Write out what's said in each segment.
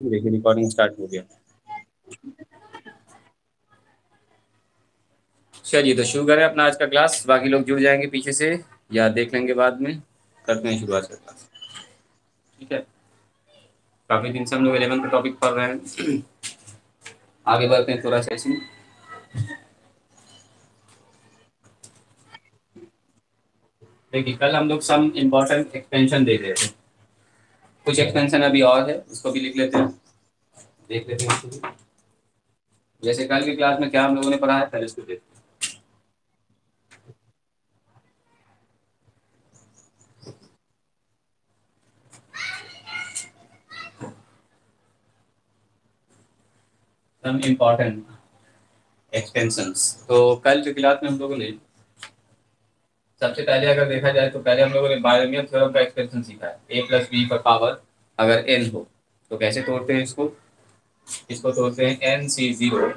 देखिए recording start हो गया। चलिए तो शुरू करें अपना आज का क्लास। बाकी लोग जुड़ जाएंगे पीछे से या देख लेंगे बाद में। करते हैं शुरुआत का क्लास। ठीक है, काफी दिन से हम लोग 11 का टॉपिक पढ़ रहे हैं। आगे बढ़ते हैं थोड़ा सा इसमें। देखिए कल हम लोग सम इम्पोर्टेंट एक्सपेंशन देख रहे थे। कुछ एक्सपेंशन अभी और है, उसको भी लिख लेते हैं, देख लेते हैं उसको भी। जैसे कल की क्लास में क्या हम लोगों ने पढ़ा है, पहले उसको देखते हैं। Some important expansions. तो कल की क्लास में हम लोगों ने सबसे पहले अगर देखा जाए तो पहले हम लोगों ने बायनोमियल थ्योरम का एक्सपेंशन सीखा है। ए प्लस बी पर पावर अगर एन हो तो कैसे तोड़ते हैं इसको। इसको तोड़ते हैं एन सी जीरो,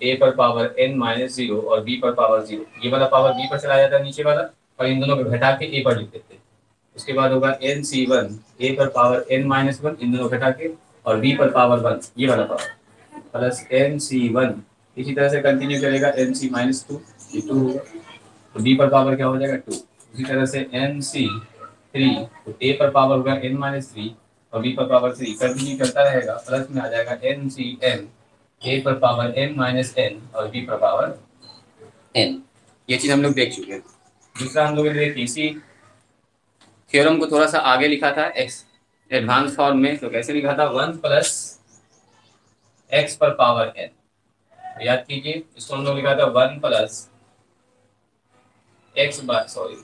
ए पर पावर एन माइनस जीरो और बी पर पावर जीरो। ये वाला पावर बी पर चला जाता है नीचे वाला, और इन दोनों को घटा के ए पर लिख देते हैं। उसके बाद होगा एन सी वन, ए पर पावर एन माइनस वन, इन दोनों को घटा के, और बी पर पावर वन, ये वाला power plus n C one. इसी तरह से कंटिन्यू करेगा एन सी माइनस टू, ये टू होगा, तो बी पर पावर क्या हो जाएगा टू। उसी तरह से एन सी थ्री, तो ए पर पावर होगा एन माइनस थ्री और बी पर पावर थ्री, कंटिन्यू करता रहेगा। प्लस में आ जाएगा एन सी एन, ए पर पावर एन माइनस एन और बी पर पावर एन। ये चीज हम लोग देख चुके हैं। दूसरा हम लोगों ने देखी इसी थ्योरम को थोड़ा सा आगे लिखा था एक्स एडवांस फॉर्म में। तो कैसे लिखा था, वन प्लस एक्स पर पावर एन। याद कीजिए, इसको हम लोग लिखा था one plus x by sorry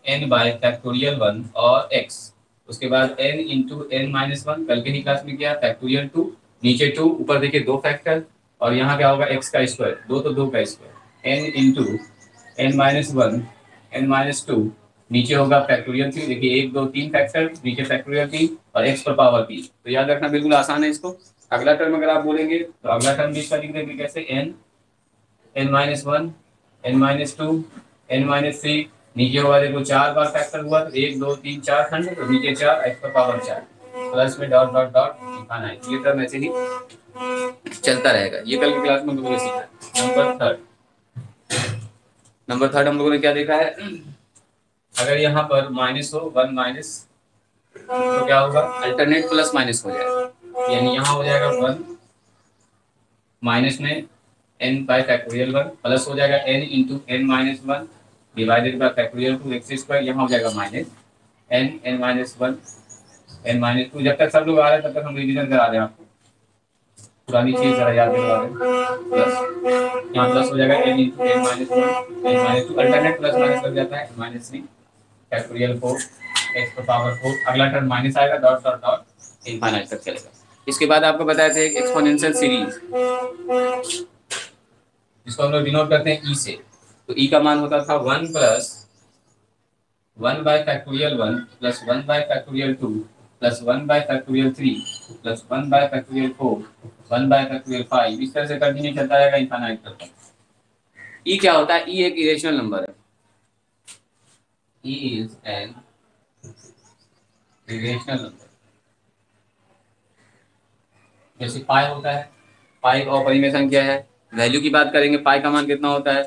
n by factorial one और एक्स। उसके बाद n into n minus one, कल के ही क्लास में किया फैक्टोरियल टू, नीचे टू, ऊपर देखिए दो फैक्टर, और यहाँ क्या होगा एक्स का स्क्वायर, दो तो दो का square, n into n minus one n minus two, नीचे होगा फैक्टोरियल थ्री, देखिए एक दो तीन फैक्टर, नीचे फैक्टोरियल तीन और एक्स पर पावर तीन। तो याद रखना बिल्कुल आसान है इसको। अगला टर्म अगर आप बोलेंगे तो अगला टर्म भी इसका लिख देंगे कैसे, n n minus one n minus two n minus three, नीचे होगा देखो चार बार फैक्टर हुआ तो एक दो तीन चार खंड, तो नीचे चार एक्स पर पावर चार, प्लस में डॉट डॉट डॉट लिखाना है। ये टर्म ऐसे ही चलता रहेगा। ये कल की क्लास में हम लोगों ने सीखा है। नंबर थर्ड हम लोगों ने क्या देखा है, अगर यहाँ पर माइनस हो वन माइनस, तो क्या होगा अल्टरनेट प्लस माइनस हो जाएगा। यानी यहाँ हो जाएगा वन माइनस में n by factorial one, plus हो जाएगा n into n minus one divided by factorial two x square, यहाँ हो जाएगा minus n n minus one n minus two. जब तक सब लोग आ रहे हैं तब तक हम रिविजन करा रहे हैं आपको, पुरानी चीज जरा याद करवा रहे हैं। प्लस यहाँ प्लस हो जाएगा n into n minus one n minus two, alternate plus minus लग जाता है, minus three factorial four x पर पावर फोर, अगला टर्म माइनस आएगा, डॉट डॉट डॉट इनफाइनाइट तक चलेगा। इसके बाद आपको बताए थे एक्सपोनेंशियल सीरीज, जिसको हम लोग डिनोट करते हैं ई से। तो ई का मान होता था one plus one by factorial one plus one by factorial two plus one by factorial three plus one by factorial four one by factorial five, इस तरह से कंटिन्यू चलता रहेगा इनफाइनाइट तक। ई क्या होता है, ई एक इरेशनल नंबर है। E is an irrational number. जैसे पाई होता है, पाई का अपरिमेय संख्या है। वैल्यू की बात करेंगे, पाई का मान कितना होता है,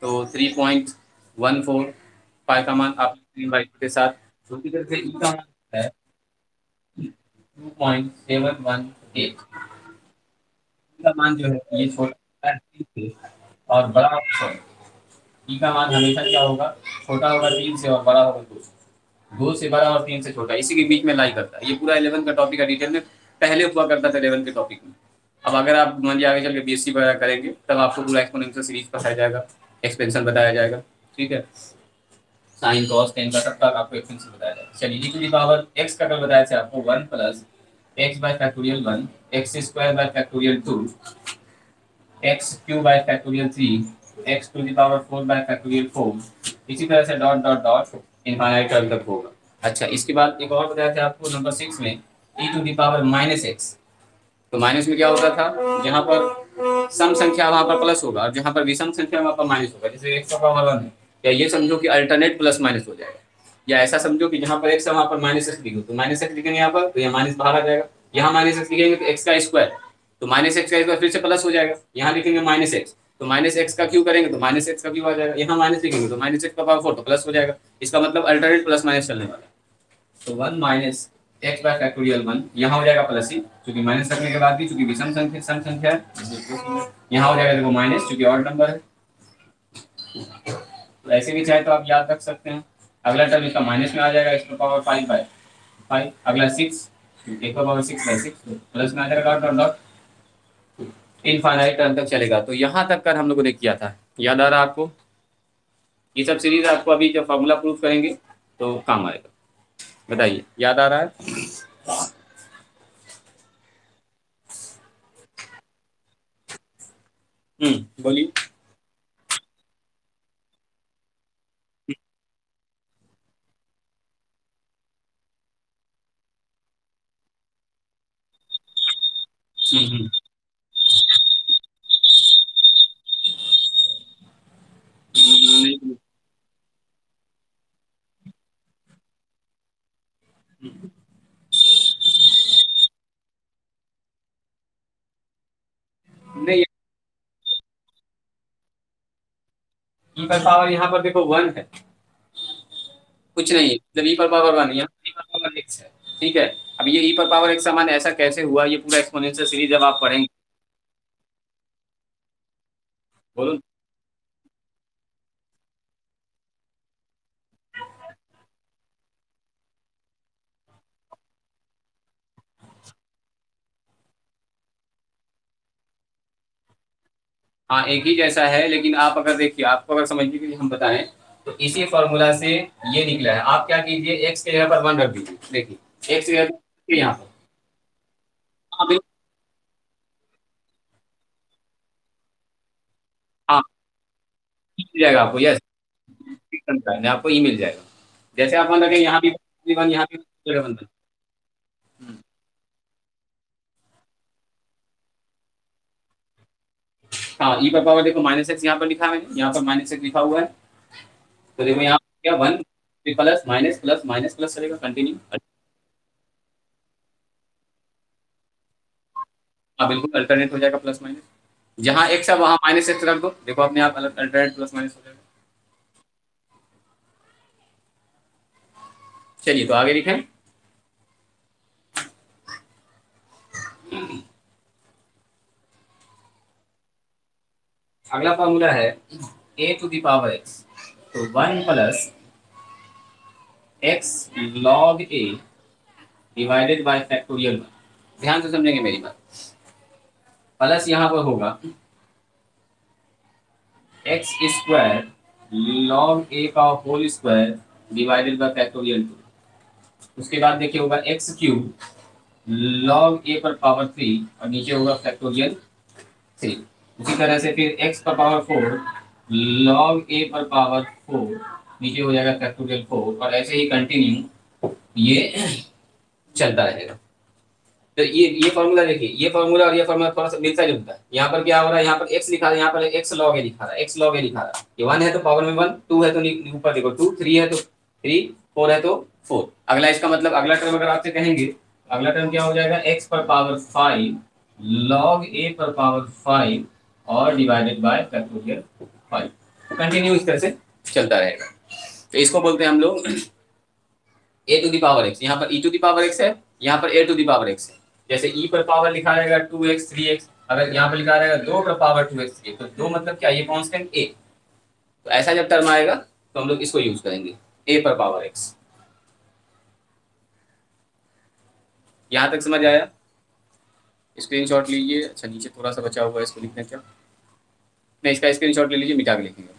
तो 3.14 पाई का मान आप के साथ। दूसरी तरफ से ई का मान होता है 2.718। का मान जो है ये छोटा है 3 से और बड़ा सॉरी, ई का मान हमेशा क्या होगा, छोटा होगा 3 से और बड़ा होगा 2 से। 2 से बड़ा और 3 से छोटा, इसी के बीच में लाई करता है। ये पूरा 11 का टॉपिक है, डिटेल में पहले हुआ करता था 11 के टॉपिक में। अब अगर आप मान लीजिए आगे चल के बीएससी वगैरह करेंगे तब आपको पूरा एक्सपोनेंशियल सीरीज बताया जाएगा, एक्सपेंशन बताया जाएगा। ठीक है, साइन कॉस टेन का सबका आपको एक्सपेंशन बताया जाएगा। चलिए e to the power x का कल बताया था आपको one plus x by factorial one x square by factorial two x cube by factorial three x to the power four by factorial four, इसी तरह से dot dot dot infinite term तक होगा। अच्छा, इसके बाद एक और बताया था आपको नंबर 6 में e to the power minus x. तो माइनस में क्या होता था, जहां पर सम संख्या वहां पर प्लस होगा और जहां पर विषम संख्या वहां पर माइनस होगा। जैसे एक्स का पावर वन है, या ये समझो कि अल्टरनेट प्लस माइनस हो जाएगा, या ऐसा समझो कि जहां पर एक्स है वहां पर माइनस एक्स लिखो, तो माइनस एक्स लिखेंगे यहाँ पर तो यह माइनस बाहर आ जाएगा, यहाँ माइनस एक्स लिखेंगे तो एक्स का स्क्वायर, तो माइनस एक्स का स्क्वायर फिर से प्लस हो जाएगा। यहाँ लिखेंगे माइनस एक्स, तो माइनस एक्स का क्यू करेंगे तो माइनस एक्स का क्यू आ जाएगा। यहाँ माइनस लिखेंगे तो माइनस एक्स का पावर 4 तो प्लस हो जाएगा। इसका मतलब अल्टरनेट प्लस माइनस चलने वाला है। तो 1 माइनस एक्स बाय फैक्टोरियल 1 यहाँ हो जाएगा प्लस ही, क्योंकि माइनस रखने के बाद भी चूंकि विषम संख्या सम संख्या है, यहाँ हो जाएगा देखो माइनस, चूंकि ऑड नंबर है। तो ऐसे भी चाहे तो आप याद रख सकते हैं। अगला टर्म इसका माइनस में आ जाएगा, एक्स पावर 5 बाय 5। अगला 6, एक पावर 6 बाय 6 प्लस में आ जाएगा dot dot dot, infinite term तक चलेगा। तो यहाँ तक कर हम लोगों ने किया था, याद आ रहा आपको? ये सब सीरीज आपको अभी जब फॉर्मूला प्रूफ करेंगे तो काम आएगा। बताइए, याद आ रहा है? बोलिए। हम्म। नहीं नहीं, ई पर पावर यहाँ पर देखो 1 है, कुछ नहीं है। जब ई पर पावर 1, यहाँ ई पर पावर x है। ठीक है, अब ये ई पर पावर x समान ऐसा कैसे हुआ, ये पूरा एक्सपोनेंशियल सीरीज जब आप पढ़ेंगे। बोलो। हाँ, एक ही जैसा है, लेकिन आप अगर देखिए, आपको अगर समझने के लिए हम बताएं तो इसी फॉर्मूला से ये निकला है। आप क्या कीजिए, एक्स के जगह पर 1 रख दीजिए। देखिए, एक्स की जगह पर यहाँ पर, हाँ बिल्कुल, हाँ मिल जाएगा आपको। यस, आपको ई मिल जाएगा। जैसे आप 1 रखें, यहाँ भी 1, यहाँ भी जगह 1। हाँ, ई पर पावर देखो माइनस एक्स यहाँ पर लिखा है मैंने, यहाँ पर माइनस एक्स लिखा हुआ है। तो देखो यहाँ क्या 1 plus minus plus minus plus चलेगा कंटिन्यू। हाँ बिल्कुल, अल्टरनेट हो जाएगा प्लस माइनस। जहाँ एक्स है वहाँ माइनस एक्स रख दो, देखो अपने आप अल्टरनेट प्लस माइनस हो जाएगा। चलिए तो आगे लिखें। अगला फॉर्मूला है ए टू द पावर एक्स, तो 1 plus x log A divided by factorial 1। ध्यान से समझेंगे मेरी बात। प्लस यहाँ पर होगा एक्स स्क्वायर लॉग ए का whole square divided by factorial 2। उसके बाद देखिए होगा एक्स क्यूब लॉग ए पर पावर 3 और नीचे होगा फैक्टोरियल 3। उसी तरह से फिर एक्स पर पावर 4 लॉग ए पर पावर 4 नीचे हो जाएगा फैक्टोरियल 4, और ऐसे ही कंटिन्यू ये चलता रहेगा। तो ये फॉर्मूला देखिए, ये फॉर्मूला और ये फॉर्मूला थोड़ा सा मिलता जुलता है। यहाँ पर क्या हो रहा है, यहाँ पर एक्स लिखा है, यहाँ पर एक्स लॉग ए लिखा रहा है, एक्स लॉग ए लिखा रहा है। ये 1 है तो पावर में 1, 2 है तो ऊपर देखो 2, 3 है तो 3, 4 है तो 4। अगला इसका मतलब अगला टर्म अगर आपसे कहेंगे, अगला टर्म क्या हो जाएगा, एक्स पर पावर 5 लॉग ए पर पावर 5 और डिवाइडेड बाय फैक्टोरियल 5। कंटिन्यू इस तरह से चलता रहेगा। तो इसको बोलते हैं हम लोग ए टू दी पावर एक्स। यहाँ पर e to the power x है, यहाँ पर ए टू दी पावर एक्स है। जैसे ई पर पावर लिखा रहेगा 2x 3x, अगर यहाँ पर लिखा रहेगा 2 पर पावर 2x 3, तो 2 मतलब क्या, ये कांस्टेंट ए। तो ऐसा जब टर्म आएगा तो हम लोग इसको यूज करेंगे, ए पर पावर एक्स। यहाँ तक समझ आया? स्क्रीनशॉट लीजिए। अच्छा, नीचे थोड़ा सा बचा हुआ है, इसको लिखने क्या, नहीं इसका स्क्रीनशॉट ले लीजिए, मिटा के लिखेंगे।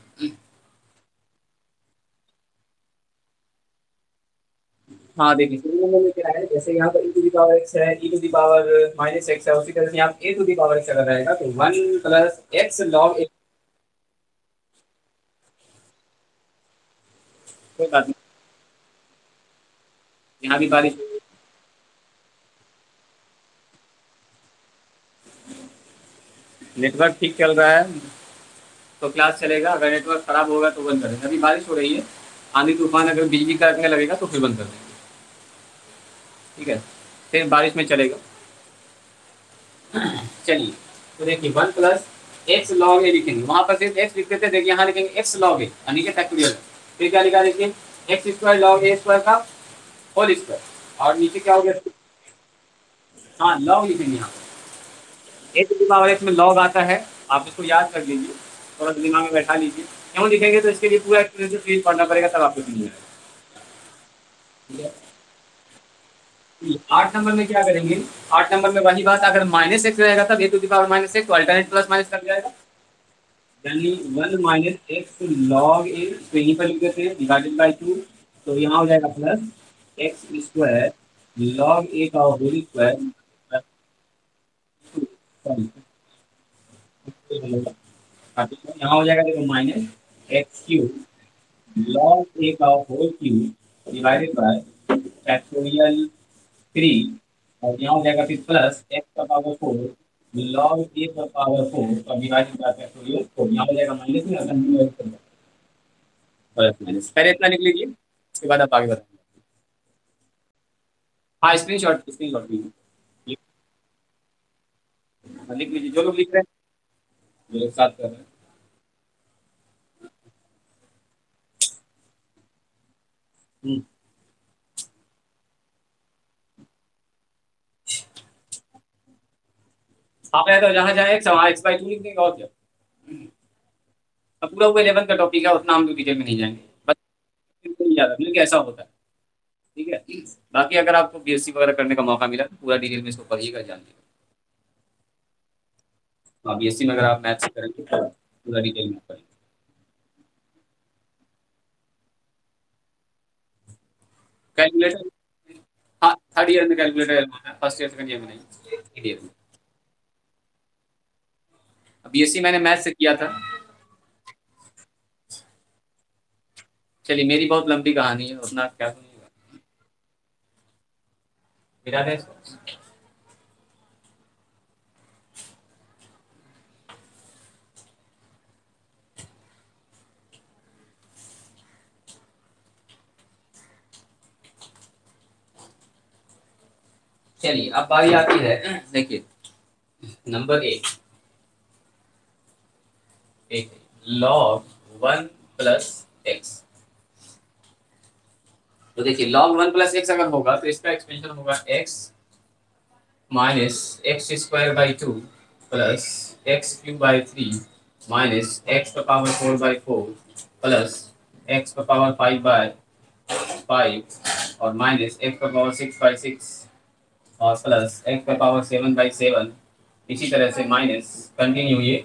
हाँ देखिए, शुरू नंबर में क्या है, जैसे यहाँ पर e to the power x है, e to the power minus x है, उसी तरह से यहाँ a to the power x अगर रहेगा तो 1 प्लस एक्स लॉग ए। कोई बात नहीं, यहाँ भी बारिश। नेटवर्क ठीक चल रहा है तो क्लास चलेगा, अगर नेटवर्क खराब होगा तो बंद कर देंगे। अभी बारिश हो रही है, आंधी तूफान, अगर बिजली कड़कने लगेगा तो फिर बंद कर देंगे। ठीक है, फिर बारिश में चलेगा। चलिए, तो देखिए 1 + x log a लिखेंगे, वहां पर सिर्फ x लिखते थे, देखिए यहाँ लिखेंगे x log a यानी कि फैक्टोरियल। फिर क्या लिखा देखिए, x² log a² का होल स्क्वायर, और नीचे क्या हो गया, हाँ लॉग लिखेंगे यहाँ पर। a⁴x में लॉग आता है, आप इसको याद कर लीजिए, थोड़ा सा दिमाग में बैठा लीजिए। क्यों लिखेंगे, तो इसके लिए पूरा एक्सप्लेनेशन सीरीज पढ़ना पड़ेगा, तब आपको समझ में आएगा। 8 नंबर में क्या करेंगे, 8 नंबर में वही बात, अगर -x रहेगा तब a⁻−x, तो अल्टरनेट प्लस माइनस कर जाएगा, यानी 1 - x log a, तो यहीं पर लिख देते हैं डिवाइडेड बाई 2, तो यहाँ हो जाएगा प्लस x² log a का होल स्क्वायर, सॉरी यहाँ हो जाएगा देखो -x³ log a का whole cube divided by factorial 3, और यहाँ हो जाएगा फिर प्लस x⁴log a⁴ और डिवाइडेड बाय फैक्टोरियल 4, यहाँ हो जाएगा माइनस में, अगर प्लस माइनस, पहले इतना लिख लीजिए, उसके बाद आप आगे बताएंगे। हाँ स्क्रीन शॉट लीजिए, लिख लीजिए, जो लोग लिख रहे हैं, जो लोग साथ कर रहे हैं। हम्म। आप तो जहाँ जहाँ एक्स वहाँ x/2 लिख देंगे, और क्या। अब पूरा वो 11 का टॉपिक है, उतना हम लोग डिटेल में नहीं जाएंगे, बस याद रखने कि ऐसा होता है। ठीक है, बाकी अगर आपको बीएससी वगैरह करने का मौका मिला तो पूरा डिटेल में इसको पढ़िएगा, जानिएगा। हाँ, बीएससी में अगर आप मैथ्स करेंगे तो पूरा डिटेल में पढ़ेंगे। कैलकुलेटर, हाँ थर्ड ईयर में कैलकुलेटर होता है, फर्स्ट ईयर सेकंड ईयर में नहीं, थर्ड ईयर में। बीएससी मैंने मैथ्स से किया था। चलिए, मेरी बहुत लंबी कहानी है, उतना क्या सुनिएगा, मिला दे इसको। चलिए, अब बारी आती है, देखिए नंबर एक log 1 + x। तो देखिए log 1 + x अगर होगा तो इसका एक्सपेंशन होगा x - x² / 2 + x³ / 3 -x⁴/4 plus x⁵/5 और -x⁴6/6 और प्लस x⁴7/7, इसी तरह से माइनस कंटिन्यू ये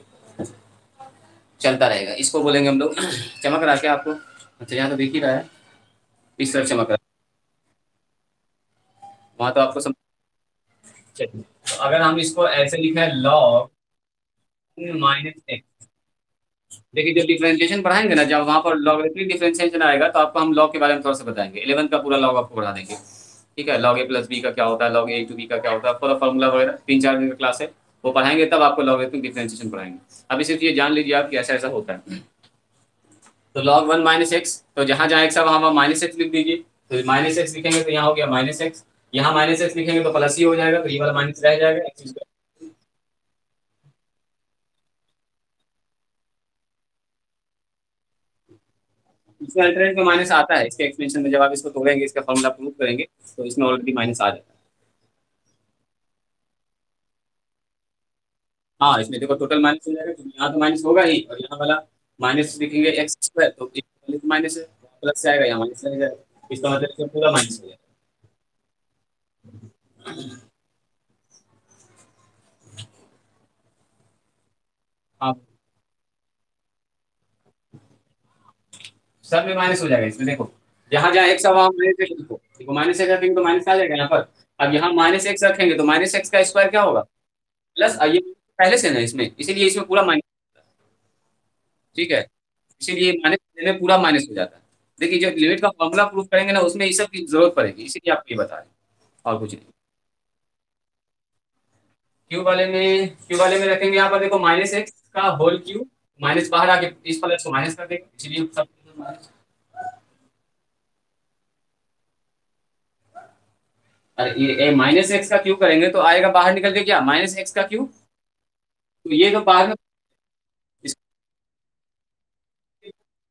चलता रहेगा। इसको बोलेंगे हम लोग चमक रहा है क्या आपको? अच्छा, यहाँ तो दिख ही रहा है, इस तरफ चमक रहा है, वहां तो आपको समझ। चलिए, तो अगर हम इसको ऐसे लिखे log -x, देखिए जब डिफरेंशिएशन पढ़ाएंगे ना, जब वहां पर लॉगरिथमिक डिफरेंशिएशन आएगा तो आपको हम लॉग के बारे में थोड़ा सा बताएंगे, 11 का पूरा लॉग आपको पढ़ा देंगे। ठीक है, log a + b का क्या होता है, log a × b का क्या होता है, पूरा फॉर्मूला वगैरह 3-4 दिन का क्लास है, वो पढ़ाएंगे, तब आपको लॉगरिथमिक डिफरेंशिएशन पढ़ाएंगे। अभी सिर्फ ये जान लीजिए आप कि ऐसा ऐसा होता है। तो log 1 - x, तो जहां जहां x है वहां -x लिख दीजिए, तो -x लिखेंगे तो यहाँ हो गया -x, यहाँ -x लिखेंगे तो प्लस ही हो जाएगा, तो ये वाला माइनस रह जाएगा, x²। इसमें अल्टरनेट में माइनस आता है, इसके एक्सपेंशन में जब आप इसको तोड़ेंगे, इसका फॉर्मूला प्रूव करेंगे, तो इसमें ऑलरेडी माइनस आ जाता है। हाँ, इसमें देखो टोटल माइनस हो जाएगा, क्योंकि यहाँ तो माइनस होगा ही, और यहाँ वाला माइनस लिखेंगे x², तो माइनस है, प्लस से आएगा, यहाँ माइनस रह जाएगा, इसका मतलब इसमें पूरा माइनस हो जाएगा। हाँ, सब में माइनस हो जाएगा, इसमें देखो जहां जहां एक्स है वहां -x लिखो, देखो -x रखेंगे तो माइनस आ जाएगा यहाँ पर। अब यहाँ -x रखेंगे तो -x का स्क्वायर क्या होगा, प्लस, ये पहले से ना इसमें, इसीलिए इसमें पूरा माइनस। ठीक है, इसीलिए माइनस में पूरा माइनस हो जाता है। देखिए जब लिमिट का फॉर्मूला प्रूव करेंगे ना, उसमें इस सब की जरूरत पड़ेगी, इसीलिए आपको ये बता रहे हैं, और कुछ नहीं। क्यू वाले में रखेंगे, यहाँ पर देखो -x का होल क्यूब, माइनस बाहर आके इस प्लस को माइनस कर देंगे, इसीलिए सब माइनस। अरे ये माइनस एक्स का क्यूब करेंगे तो आएगा बाहर निकल के क्या, माइनस एक्स का क्यूब। तो ये तो बाहर में, इस-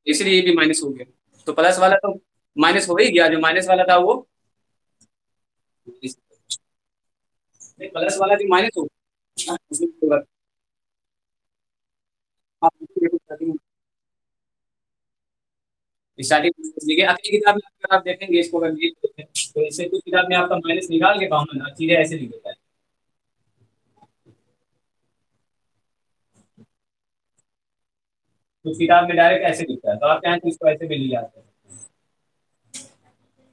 इसलिए ये भी माइनस हो गया। तो प्लस वाला तो माइनस हो ही गया, जो माइनस वाला था वो प्लस वाला जो माइनस हो गया, उसमें कोई बात नहीं। स्टार्टिंग देखिए अपनी किताब में अगर आप देखेंगे इसको, अगर ये देखें तो इससे कुछ किताब में आपका माइनस निकाल के कॉमन चीजें ऐसे लिख देता है। कुछ किताब में डायरेक्ट ऐसे लिखता है, तो आप चाहें तो इसको ऐसे भी ले जाते हैं।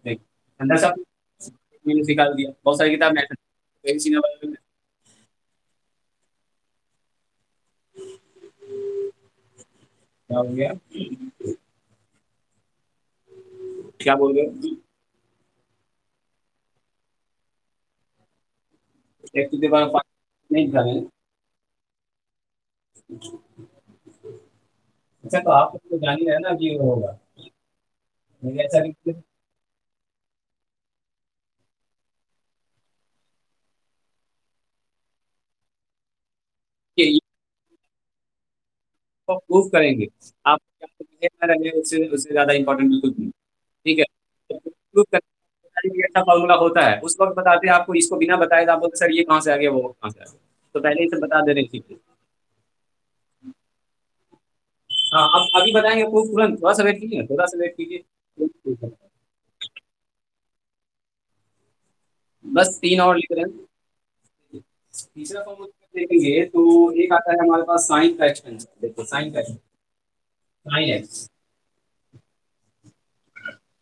देखिए अंदर सब माइनस निकाल दिया, बहुत सारी किताब में ऐसे इसी ने क्या हो गया, क्या बोल रहे हो। एक तो दीवार नहीं था मैंने। अच्छा तो आप तो जान ही रहे ना कि वो होगा, मुझे ऐसा नहीं कि इसको प्रूव करेंगे। आप क्या रहे ना रहे, उससे उससे ज्यादा इंपॉर्टेंट बिल्कुल नहीं। ठीक है, प्रूव करेंगे ऐसा फॉर्मूला होता है, उस वक्त बताते हैं आपको, इसको बिना बताए तो आप बोलते सर ये कहाँ से आ गया, वो कहाँ से आ गया। तो पहले ही से बता दे रहे हैं ठीक है। हाँ अब अभी बताएंगे प्रूफ तुरंत, थोड़ा सा वेट कीजिए, थोड़ा सा वेट कीजिए। बस तीन और लिख रहे हैं। तीसरा फॉर्मूला देखेंगे तो एक आता है हमारे पास साइन का एक्सपेंशन, देखो साइन का, sine x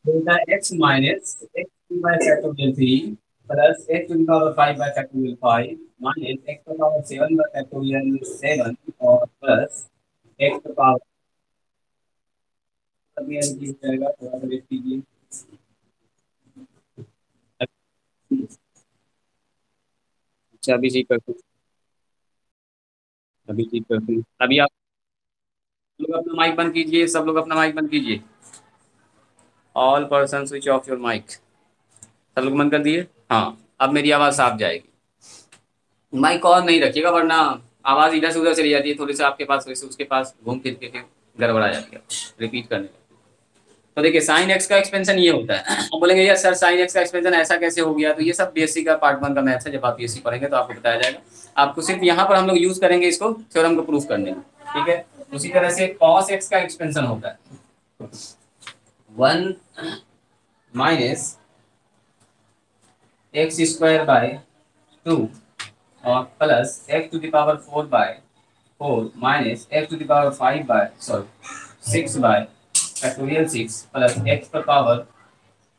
delta x minus x by factorial three plus x to the power five by factorial five minus x to the power seven by factorial seven और plus x to the power, जाएगा थोड़ा सा wait कीजिए। अच्छा अभी ठीक करते हैं, अभी ठीक करते हैं। अभी आप लोग अपना माइक बंद कीजिए, सब लोग अपना माइक बंद कीजिए। All person switch off your mic. सब लोग बंद कर दिए। हाँ अब मेरी आवाज़ साफ जाएगी। माइक ऑन नहीं रखिएगा वरना आवाज़ इधर से उधर चली जाती है, थोड़ी सी आपके पास थोड़ी सी उसके पास घूम फिर के फिर गड़बड़ा जाती है रिपीट करने में। तो देखिए साइन एक्स का एक्सपेंशन ये होता है। अब बोलेंगे यार सर साइन एक्स का एक्सपेंशन ऐसा कैसे हो गया, तो ये सब बीएससी का पार्ट वन का मैथ्स है, जब आप बीएससी पढ़ेंगे तो आपको बताया जाएगा। आपको सिर्फ यहाँ पर हम लोग यूज करेंगे इसको थ्योरम को प्रूफ करने में। ठीक है, उसी तरह से कॉस एक्स का एक्सपेंशन होता है one minus x square by two और plus x to the power four by four minus x to the power five by sorry six by factorial six plus x पर power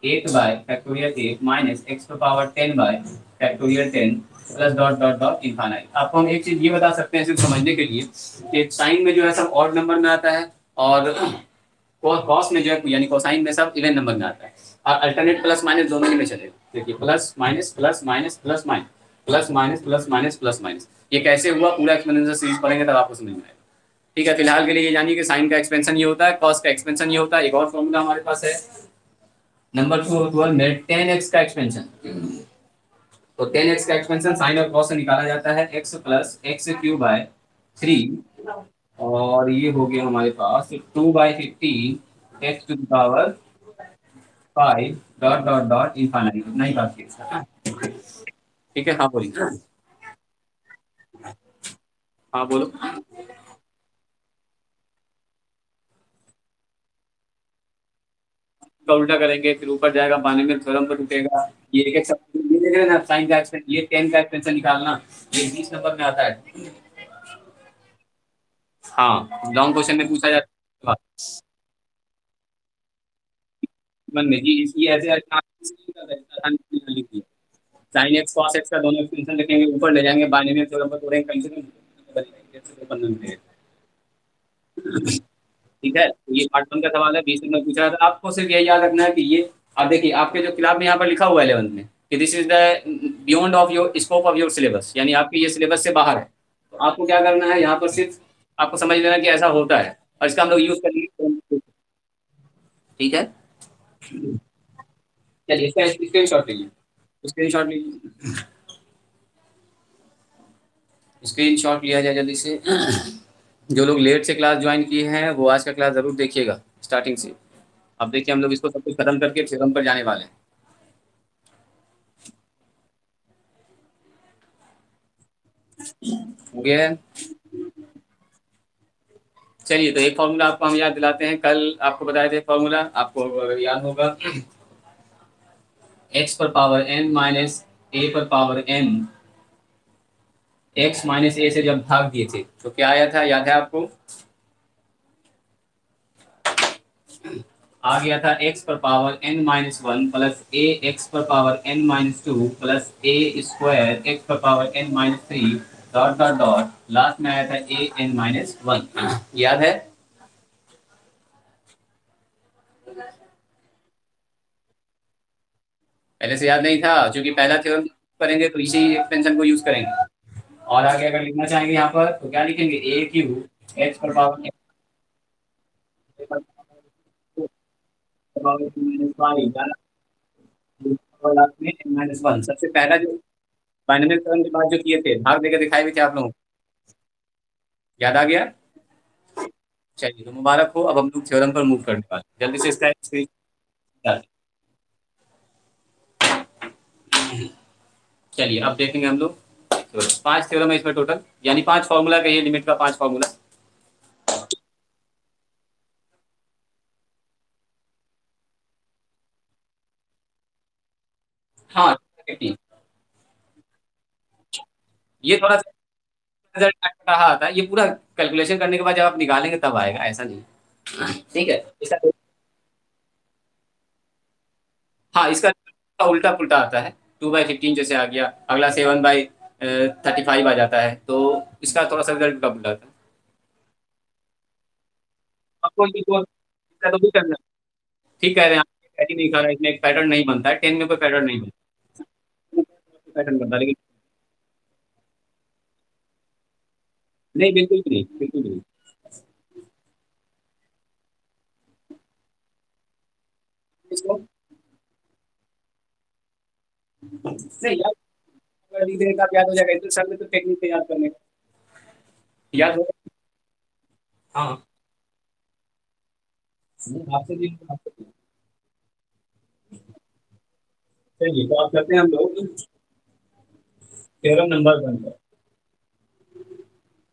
eight by factorial eight minus x पर power ten by factorial ten plus dot dot dot infinite. आपको हम एक चीज ये बता सकते हैं सिर्फ समझने के लिए कि साइन में जो है सब ऑड नंबर में आता है और कॉस में जो है यानी कोसाइन में सब इवन नंबर में आता है। और अल्टरनेट प्लस माइनस दोनों ही में चलेगा। देखिए plus minus plus minus plus minus plus minus plus minus plus minus, ये कैसे हुआ पूरा एक्सपोनेंशियल सीरीज पढ़ेंगे तब आपको समझ में आएगा। ठीक है, फिलहाल के लिए ये जानिए कि साइन का एक्सपेंशन ये होता है, कॉस का एक्सपेंशन ये होता है। एक और फॉर्मूला हमारे पास है नंबर टू और ट्वेल्व में टेन एक्स का एक्सपेंशन। तो टेन एक्स का एक्सपेंशन साइन और कॉस से निकाला जाता है x plus x cube by three और ये हो गया हमारे पास two by fifteen x to the power five dot dot dot infinite, इतना ही बात है। ठीक है हाँ बोलिए। हाँ बोलो। का उल्टा करेंगे फिर ऊपर जाएगा पानी में थ्योरम पर रुकेगा। ये एक एक सब ये देख रहे हैं ना, साइन का एक्सपेंशन, ये टेन का एक्सपेंशन निकालना ये 20 नंबर में आता है। हाँ लॉन्ग क्वेश्चन में पूछा जाता है मन में जी, इसलिए ऐसे साइन एक्स कॉस एक्स का दोनों एक्सपेंशन लिखेंगे, ऊपर ले जाएंगे बाइनोमियल थ्योरम पर तोड़ेंगे कहीं से ठीक है। तो ये पार्ट वन का सवाल है, 20 नंबर पूछा रहा था। आपको सिर्फ यही याद रखना है कि ये आप देखिए आपके जो किताब में यहाँ पर लिखा हुआ है 11th में कि this is the beyond of your scope of your syllabus, यानी आपके ये सिलेबस से बाहर है। तो आपको क्या करना है यहाँ पर सिर्फ आपको समझ लेना कि ऐसा होता है और इसका हम लोग यूज करेंगे। ठीक है, चलिए इसका स्क्रीन शॉट लीजिए। स्क्रीनशॉट लीजिए, स्क्रीनशॉट लिया जाए जल्दी से। जो लोग लेट से क्लास ज्वाइन किए हैं वो आज का क्लास जरूर देखिएगा स्टार्टिंग से। अब देखिए हम लोग इसको सब कुछ खत्म करके थ्योरम पर जाने वाले हैं। हो गया है। चलिए तो एक फॉर्मूला आपको हम याद दिलाते हैं, कल आपको बताए थे फॉर्मूला, आपको अगर याद होगा, एक्स पर पावर एन माइनस ए पर पावर एन, एक्स माइनस ए से जब भाग दिए थे तो क्या आया था, याद है आपको? आ गया था एक्स पर power n minus one plus a x पर power n minus two plus a square x पर power n minus three dot dot dot, last में आया था ए एन माइनस वन। याद है? पहले से याद नहीं था, क्योंकि पहला थ्योरम करेंगे तो इसी एक्सटेंशन को यूज करेंगे। और आगे अगर लिखना चाहेंगे यहाँ पर तो क्या लिखेंगे, ए क्यू एक्स पर पावर माइनस वन। सबसे पहला जो बाइनोमियल थ्योरम के बाद जो किए थे, भाग देकर दिखाए भी थे आप लोगों को, याद आ गया? चलिए तो मुबारक हो, अब हम लोग थ्योरम पर मूव करने वाले हैं। जल्दी से इसका स्क्रीन डालें। चलिए अब देखेंगे हम लोग थ्योरम। पांच थ्योरम है इसमें टोटल, यानी पांच फॉर्मूला का, ये लिमिट का पांच फॉर्मूला। हाँ, ये थोड़ा सा रिजल्ट रहा आता है, ये पूरा कैलकुलेशन करने के बाद जब आप निकालेंगे तब आएगा, ऐसा नहीं। ठीक है इसका, हाँ इसका उल्टा पुल्टा आता है। 2/15 जैसे आ गया, अगला 7/35 आ जाता है, तो इसका थोड़ा सा रिजल्ट उल्टा पुल्टा आता है। आपको ये तो इसका तो भी करना है। ठीक कह रहे हैं आप, पैटर्न नहीं खा रहा है, इसमें एक पैटर्न नहीं बनता है, 10 में कोई पैटर्न नहीं बनता, पैटर्न बनता है, लेकिन नहीं, बिल्कुल भी नहीं, बिल्कुल भी नहीं। इसको नहीं याद कर लीजिए, आप याद हो जाएगा, इस सर में तो टेक्निक है याद करने का, याद होगा। हाँ, आपसे भी चलिए तो आप करते हैं हम लोग थ्योरम नंबर वन पर।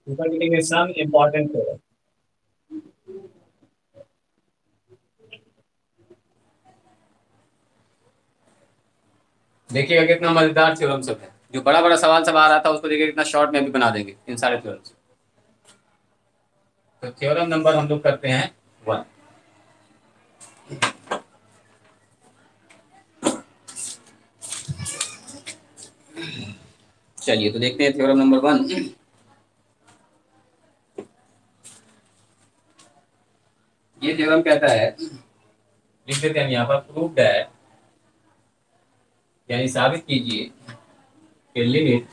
ऊपर लिखेंगे सम इम्पोर्टेंट थ्योरम। देखिएगा कितना मजेदार थ्योरम सब है, जो बड़ा बड़ा सवाल सब आ रहा था उसको देखिए कितना शॉर्ट में भी बना देंगे इन सारे थ्योरम। तो थ्योरम नंबर हम लोग करते हैं वन। चलिए तो देखते हैं थ्योरम नंबर वन। ये थ्योरम कहता है, लिख देते हैं हम यहाँ पर, प्रूव दैट, यानी साबित कीजिए कि limit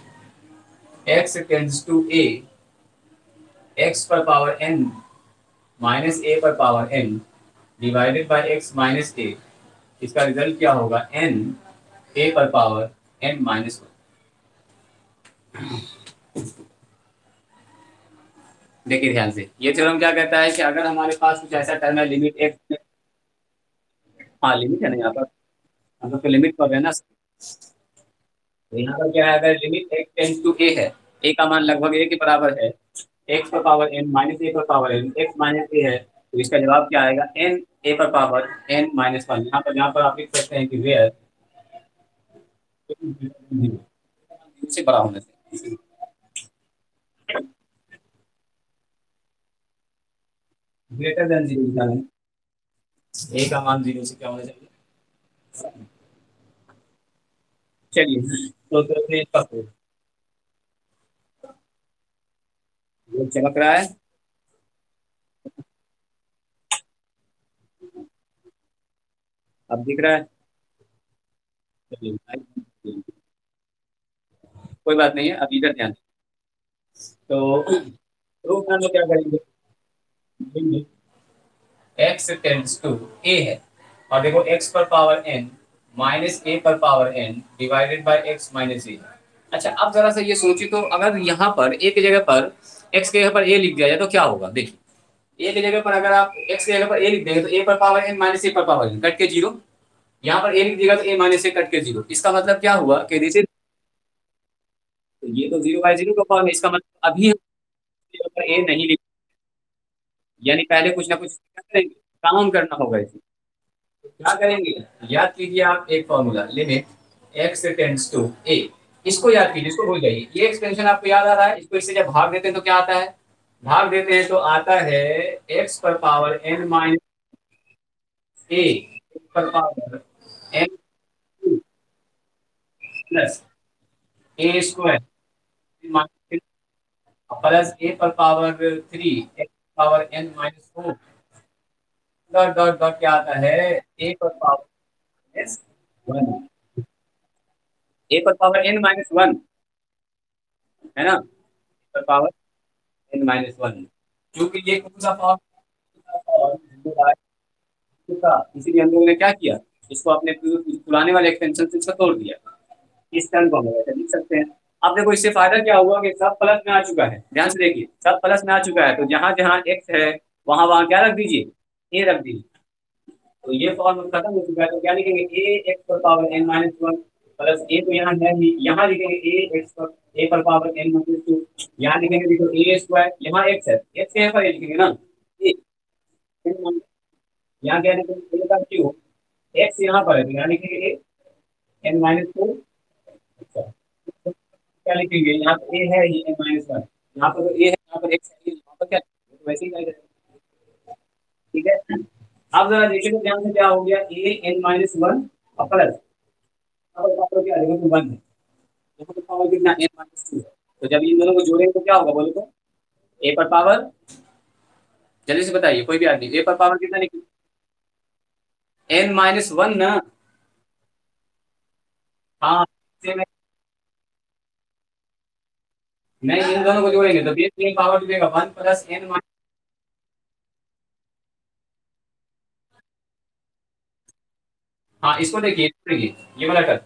x tends to a, x पर पावर n माइनस a पर power n divided by x minus a, इसका रिजल्ट क्या होगा, n a पर पावर n माइनस वन। देखिए ध्यान से, ये थ्योरम क्या कहता है कि अगर हमारे पास कुछ ऐसा टर्म है लिमिट x, हाँ लिमिट है ना यहाँ पर, हम लोग तो लिमिट कर रहे हैं ना, तो यहाँ पर क्या है, अगर limit x tends to a है, a का मान लगभग a के बराबर है, x पर पावर n माइनस a पर power n, x minus a है, तो इसका जवाब क्या आएगा, n a पर पावर n माइनस वन। यहाँ पर आप लिख सकते हैं कि वेयर से बड़ा होने से, ग्रेटर देन जीरो लिखा है, a का मान जीरो से क्या होना चाहिए। चलिए तो अपने इसका वो चमक रहा है, अब दिख रहा है। चलिए कोई बात नहीं है, अब इधर ध्यान तो प्रूफ हम लोग क्या करेंगे, x टेंड्स टू a है, और देखो x पर पावर n माइनस ए पर power n divided by x minus a. अच्छा अब जरा सा ये सोचिए, तो अगर यहाँ पर ए की जगह पर एक्स की जगह पर ए लिख दिया जाए तो क्या होगा? देखिए ए की जगह पर अगर आप एक्स की जगह पर ए लिख देंगे तो ए पर पावर एन माइनस ए पर पावर एन कट के जीरो। यहाँ पर ए लिख दिएगा तो ए माइनस ए कट के जीरो। इसका मतलब क्या हुआ कि दिस इज, तो ये तो जीरो बाय जीरो का फॉर्म है। इसका मतलब अभी हम ए नहीं लिख, यानी पहले कुछ ना कुछ क्या करेंगे, काम करना होगा इसे। तो क्या करेंगे, याद कीजिए आप एक formula, limit x tends to a. इसको याद कीजिए, इसको भूल जाइए। ये एक्सपेंशन आपको याद आ रहा है? इसको इससे जब भाग देते हैं तो क्या आता है? भाग देते हैं तो आता है एक्स पर पावर एन माइनस ए पर power n plus a square plus a पर power three x power n minus four dot dot dot क्या आता है, ए पर पावर एस वन, ए पर पावर एन माइनस वन, है ना, ए पर पावर एन माइनस वन। क्योंकि ये पूरा फॉर्म था, इसीलिए हम लोगों ने क्या किया, इसको अपने पुराने वाले एक्सटेंशन से इसको तोड़ दिया। इस टर्म को हम लोग ऐसे लिख सकते हैं। अब देखो इससे फायदा क्या हुआ कि सब प्लस में आ चुका है। ध्यान से देखिए, सब प्लस में आ चुका है, तो जहां जहां एक्स है वहां वहां क्या रख दीजिए, ए रख दीजिए। तो ये फॉर्म खत्म हो चुका है, तो क्या लिखेंगे, ए एक्स पर power n minus one plus a, तो यहाँ है ही, यहाँ लिखेंगे ए एक्स पर ए पर पावर एन माइनस टू। यहाँ लिखेंगे देखो ए स्क्वायर, यहाँ एक्स है, एक्स के यहाँ पर ये लिखेंगे ना ए, यहाँ क्या लिखेंगे, ए का क्यू, एक्स यहाँ पर है तो यहाँ लिखेंगे ए एन माइनस टू। क्या लिखेंगे, यहाँ पे ए है, ये एन माइनस वन, यहाँ पर तो ए है, यहाँ पर एक्स है, यहाँ पर क्या है? तो वैसे ही जाएगा। ठीक है, अब जरा देखिए तो ध्यान से, क्या हो गया, ए एन माइनस वन और प्लस, अब यहाँ पर क्या देखो तो वन है, यहाँ पर पावर कितना, एन माइनस टू है। तो जब इन दोनों को जोड़ेंगे तो क्या होगा बोलो तो, ए पर पावर, जल्दी से बताइए कोई भी आदमी, ए पर पावर कितना निकले, एन माइनस वन ना। हाँ, से नहीं, इन दोनों को जोड़ेंगे तो बेस में पावर जुड़ेगा वन प्लस एन माइनस। हाँ इसको देखिए, देखिए ये वाला टर्म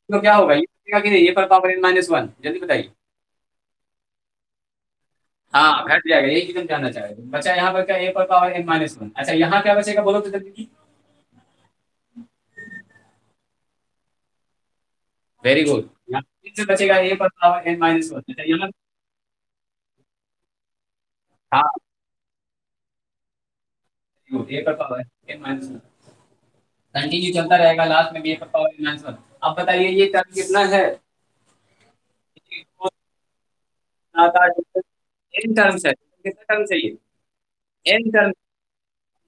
तो क्या होगा, ये बचेगा कि नहीं, ए पर पावर एन माइनस वन, जल्दी बताइए। हाँ घट जाएगा, यही चीज हम जानना चाह रहे थे। बचा यहाँ पर क्या, ए पर पावर एन माइनस वन। अच्छा यहाँ क्या बचेगा बोलो तो जल्दी। वेरी गुड, यहाँ फिर से बचेगा ए पर पावर एन माइनस वन। अच्छा यहाँ, हाँ ए पर power n minus one continue चलता रहेगा, लास्ट में भी ए पर पावर एन माइनस वन। अब बताइए ये टर्म कितना है, एन टर्म्स है, कितना टर्म्स है ये, एन टर्म।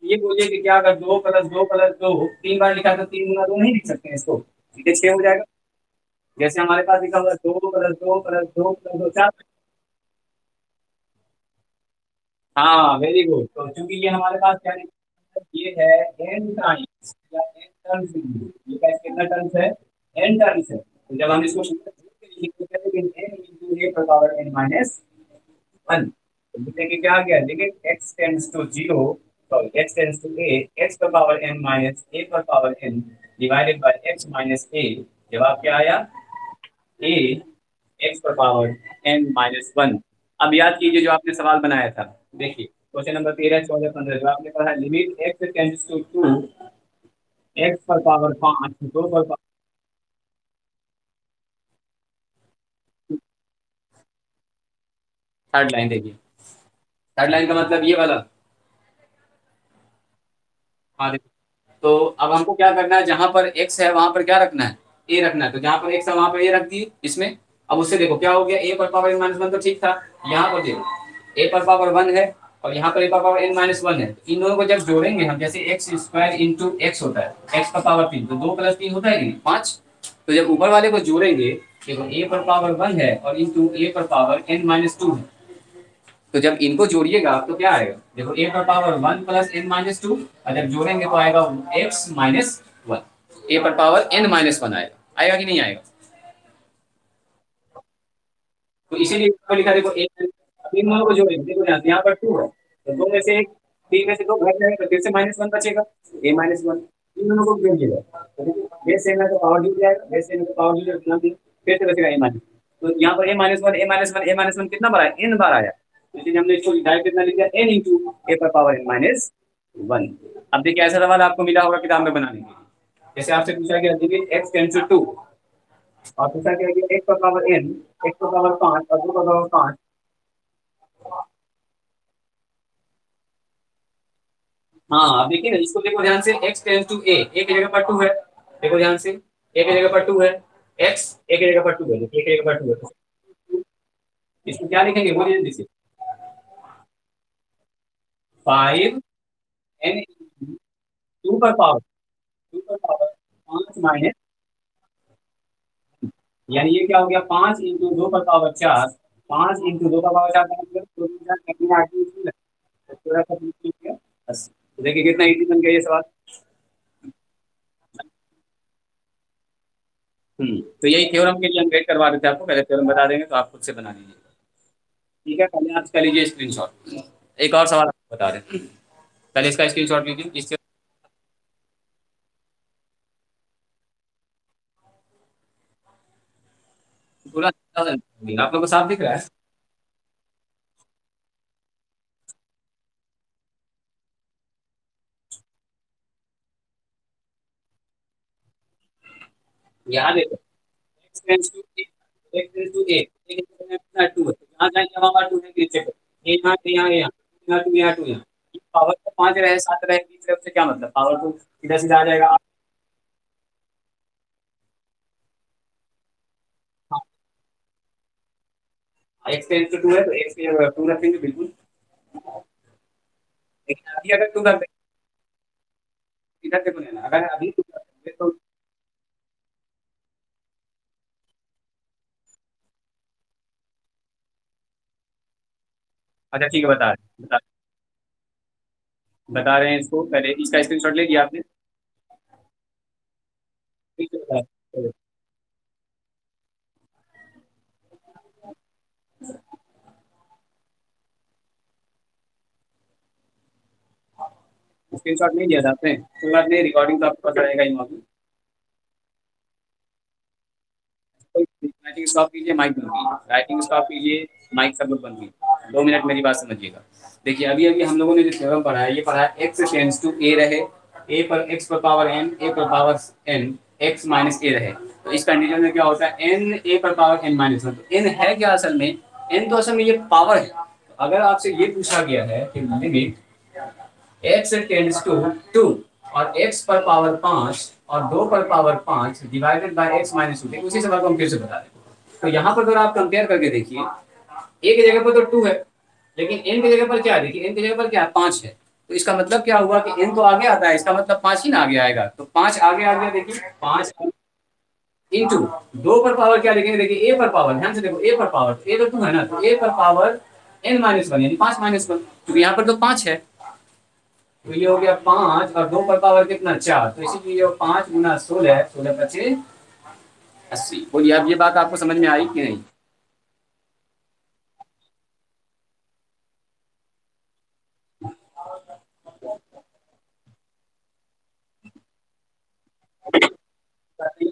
ये बोलिए कि क्या, अगर दो प्लस दो तीन बार लिखा तो तीन गुना दो नहीं लिख सकते हैं इसको, सीधे छह हो जाएगा। जैसे हमारे पास लिखा हुआ है दो प्लस दो प्लस दो प्लस दो चार। हाँ वेरी गुड, तो चूंकि ये हमारे पास क्या लिखा है, ये है एन टाइम्स या एन टर्म्स, ये क्या कितना टर्म्स है, एन टर्म्स है। तो जब हम इसको एन इंटू ए पर पावर एन माइनस वन, तो देखिए क्या आ गया, देखिए x tends to zero, sorry x tends to a, x पर पावर एन माइनस ए पर power n divided by x minus a. जवाब क्या आया, ए एक्स पर पावर एन माइनस वन। अब याद कीजिए जो आपने सवाल बनाया था, देखिए क्वेश्चन नंबर 13, 14, 15, जो आपने पढ़ा, limit x tends to two x पर पावर पाँच दो पर पावर। थर्ड लाइन देखिए, थर्ड लाइन का मतलब ये वाला। हाँ देखो, तो अब हमको क्या करना है, जहां पर एक्स है वहां पर क्या रखना है, ए रखना है। तो जहां पर एक्स है वहां पर ए रख दिए इसमें। अब उससे देखो क्या हो गया, ए पर पावर एन माइनस वन तो ठीक था, यहाँ पर देखो ए पर पावर वन है और यहाँ पर ए पर पावर एन माइनस वन है। तो इन दोनों को जब जोड़ेंगे हम, जैसे एक्स स्क्वायर इंटू एक्स होता है, एक्स पर पावर तीन, तो दो प्लस तीन होता है कि नहीं, पाँच। तो जब ऊपर वाले को जोड़ेंगे, देखो ए पर पावर वन है और इंटू ए पर पावर एन माइनस टू है। तो जब इनको जोड़िएगा तो क्या आएगा, देखो ए पर power one plus n minus two, और जब जोड़ेंगे तो आएगा एक्स माइनस वन, ए पर पावर एन माइनस वन आएगा। आएगा कि नहीं आएगा? तो इसीलिए इसको लिखा, देखो एक इन दोनों को जोड़ेंगे, देखो यहाँ पर टू है तो दो में से एक तीन में से दो घट जाएगा तो फिर से -1 बचेगा, a-1 इन दोनों को जोड़ दिया जाए तो देखिए बेस सेम है तो पावर जुड़ जाएगा, बेस सेम है तो पावर जुड़ जाएगा, फिर से बचेगा a-, तो यहाँ पर a-1 a-1 कितना बार आया, n बार आया, तो इसलिए हमने इसको डायरेक्ट कितना लिख दिया, n इंटू a पर पावर n-1। अब देखिए ऐसा सवाल आपको मिला होगा किताब में बनाने के लिए, जैसे आपसे पूछा गया देखिए x टेंड्स टू 2 और पूछा गया कि x पर पावर n, x पर पावर 5 और 2 पर पावर 5। हाँ अब देखिए ना इसको देखो ध्यान से, x tends to a, a की जगह पर 2 है, देखो ध्यान से a की जगह पर 2 है, x a की जगह पर 2 है, देखिए a की जगह पर 2 है, तो इसको क्या लिखेंगे बोलिए जल्दी से, 5 n 2 पर पावर, 2 पर पावर 5 माइनस, यानी ये क्या हो गया 5 इंटू 2 पर पावर 4, 5 इंटू 2 पर पावर 4 का मतलब 2 तो थोड़ा सा बीच में गया 80। तो देखिए कितना इजी बन गया ये सवाल। तो यही थ्योरम के लिए हम वेट करवा देते हैं आपको, पहले थ्योरम बता देंगे तो आप खुद से बना लीजिए। ठीक है पहले आप इसका लीजिए स्क्रीनशॉट, एक और सवाल आपको बता दें, पहले इसका स्क्रीनशॉट लीजिए इससे पूरा आप लोगों को साफ दिख रहा है। यहाँ देखो x tends to a, x tends to a, a के बगल में कितना 2 है, यहाँ जाएंगे वहाँ 2 है नीचे को, a यहाँ यहाँ यहाँ यहाँ 2 यहाँ 2 यहाँ, पावर तो 5 रहे 7 रहे बीच रहे उससे क्या मतलब, पावर तो सीधा सीधा आ जाएगा। x टेंड्स टू 2 है तो x की जगह 2 रखेंगे बिल्कुल, लेकिन अभी अगर 2 रख देंगे इधर देखो लेना, अगर अभी 2 रख देंगे तो अच्छा ठीक है बता रहे हैं इसको, पहले इसका स्क्रीनशॉट ले लिया आपने, ठीक है बता रहे हैं। स्क्रीनशॉट नहीं लिया था आपने, कोई बात नहीं, रिकॉर्डिंग तो आपको पता रहेगा ही मौजूद। राइटिंग स्टॉप कीजिए, माइक बंद कीजिए, राइटिंग स्टॉप कीजिए, माइक सब लोग बंद कीजिए, 2 मिनट मेरी बात समझिएगा। देखिए अभी अभी हम लोगों ने जो थ्योरम पढ़ा है, ये पढ़ा है एक्स टेंड्स टू ए रहे, ए पर एक्स पर पावर एन, ए पर पावर एन, एक्स माइनस ए रहे, तो इस कंडीशन में क्या होता है एन ए पर पावर एन-1, तो एन है क्या असल में, एन तो असल में ये पावर है, तो अगर आपसे ये पूछा गया है कि लिमिट एक्स टेंड्स टू 2 और एक्स पर पावर 5 और 2 पर power 5 divided by x minus 2, उसी सवाल को हम फिर से बता दें, तो यहाँ पर अगर आप कंपेयर करके देखिए, ए की जगह पर तो 2 है, लेकिन एन की जगह पर क्या है, देखिए एन की जगह पर क्या है 5 है, तो इसका मतलब क्या हुआ कि एन तो आगे आता है, इसका मतलब 5 ही ना आगे आएगा, तो 5 आगे आ गया, देखिए 5 इंटू 2 पर पावर क्या लिखेंगे, देखिए ए पर पावर, ध्यान से देखो ए पर पावर, ए तो 2 है ना, तो ए पर पावर n-1 यानी 5-1, क्योंकि यहाँ पर तो 5 है, तो ये हो गया 5 और 2 पर पावर कितना 4, तो इसीलिए 5 गुना 16, 16×5 = 80। बोलिए अब ये बात आपको समझ में आई कि नहीं।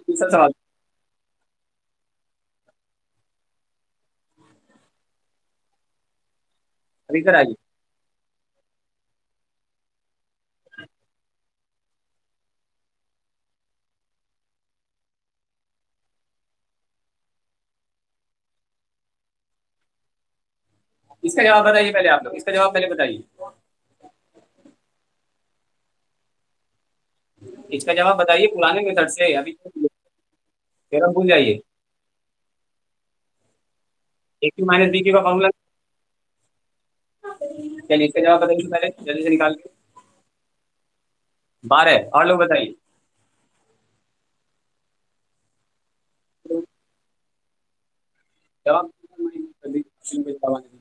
दूसरा सवाल, अब इधर आइए, इसका जवाब बताइए पहले, आप लोग इसका जवाब पहले बताइए, इसका जवाब बताइए पुराने मेथड से, अभी थ्योरम भूल जाइए, ए क्यू माइनस बी क्यू का फॉर्मूला, चलिए इसका जवाब बताइए पहले जल्दी से निकाल के, 12, और लोग बताइए, जवाब जवाब आने दीजिए।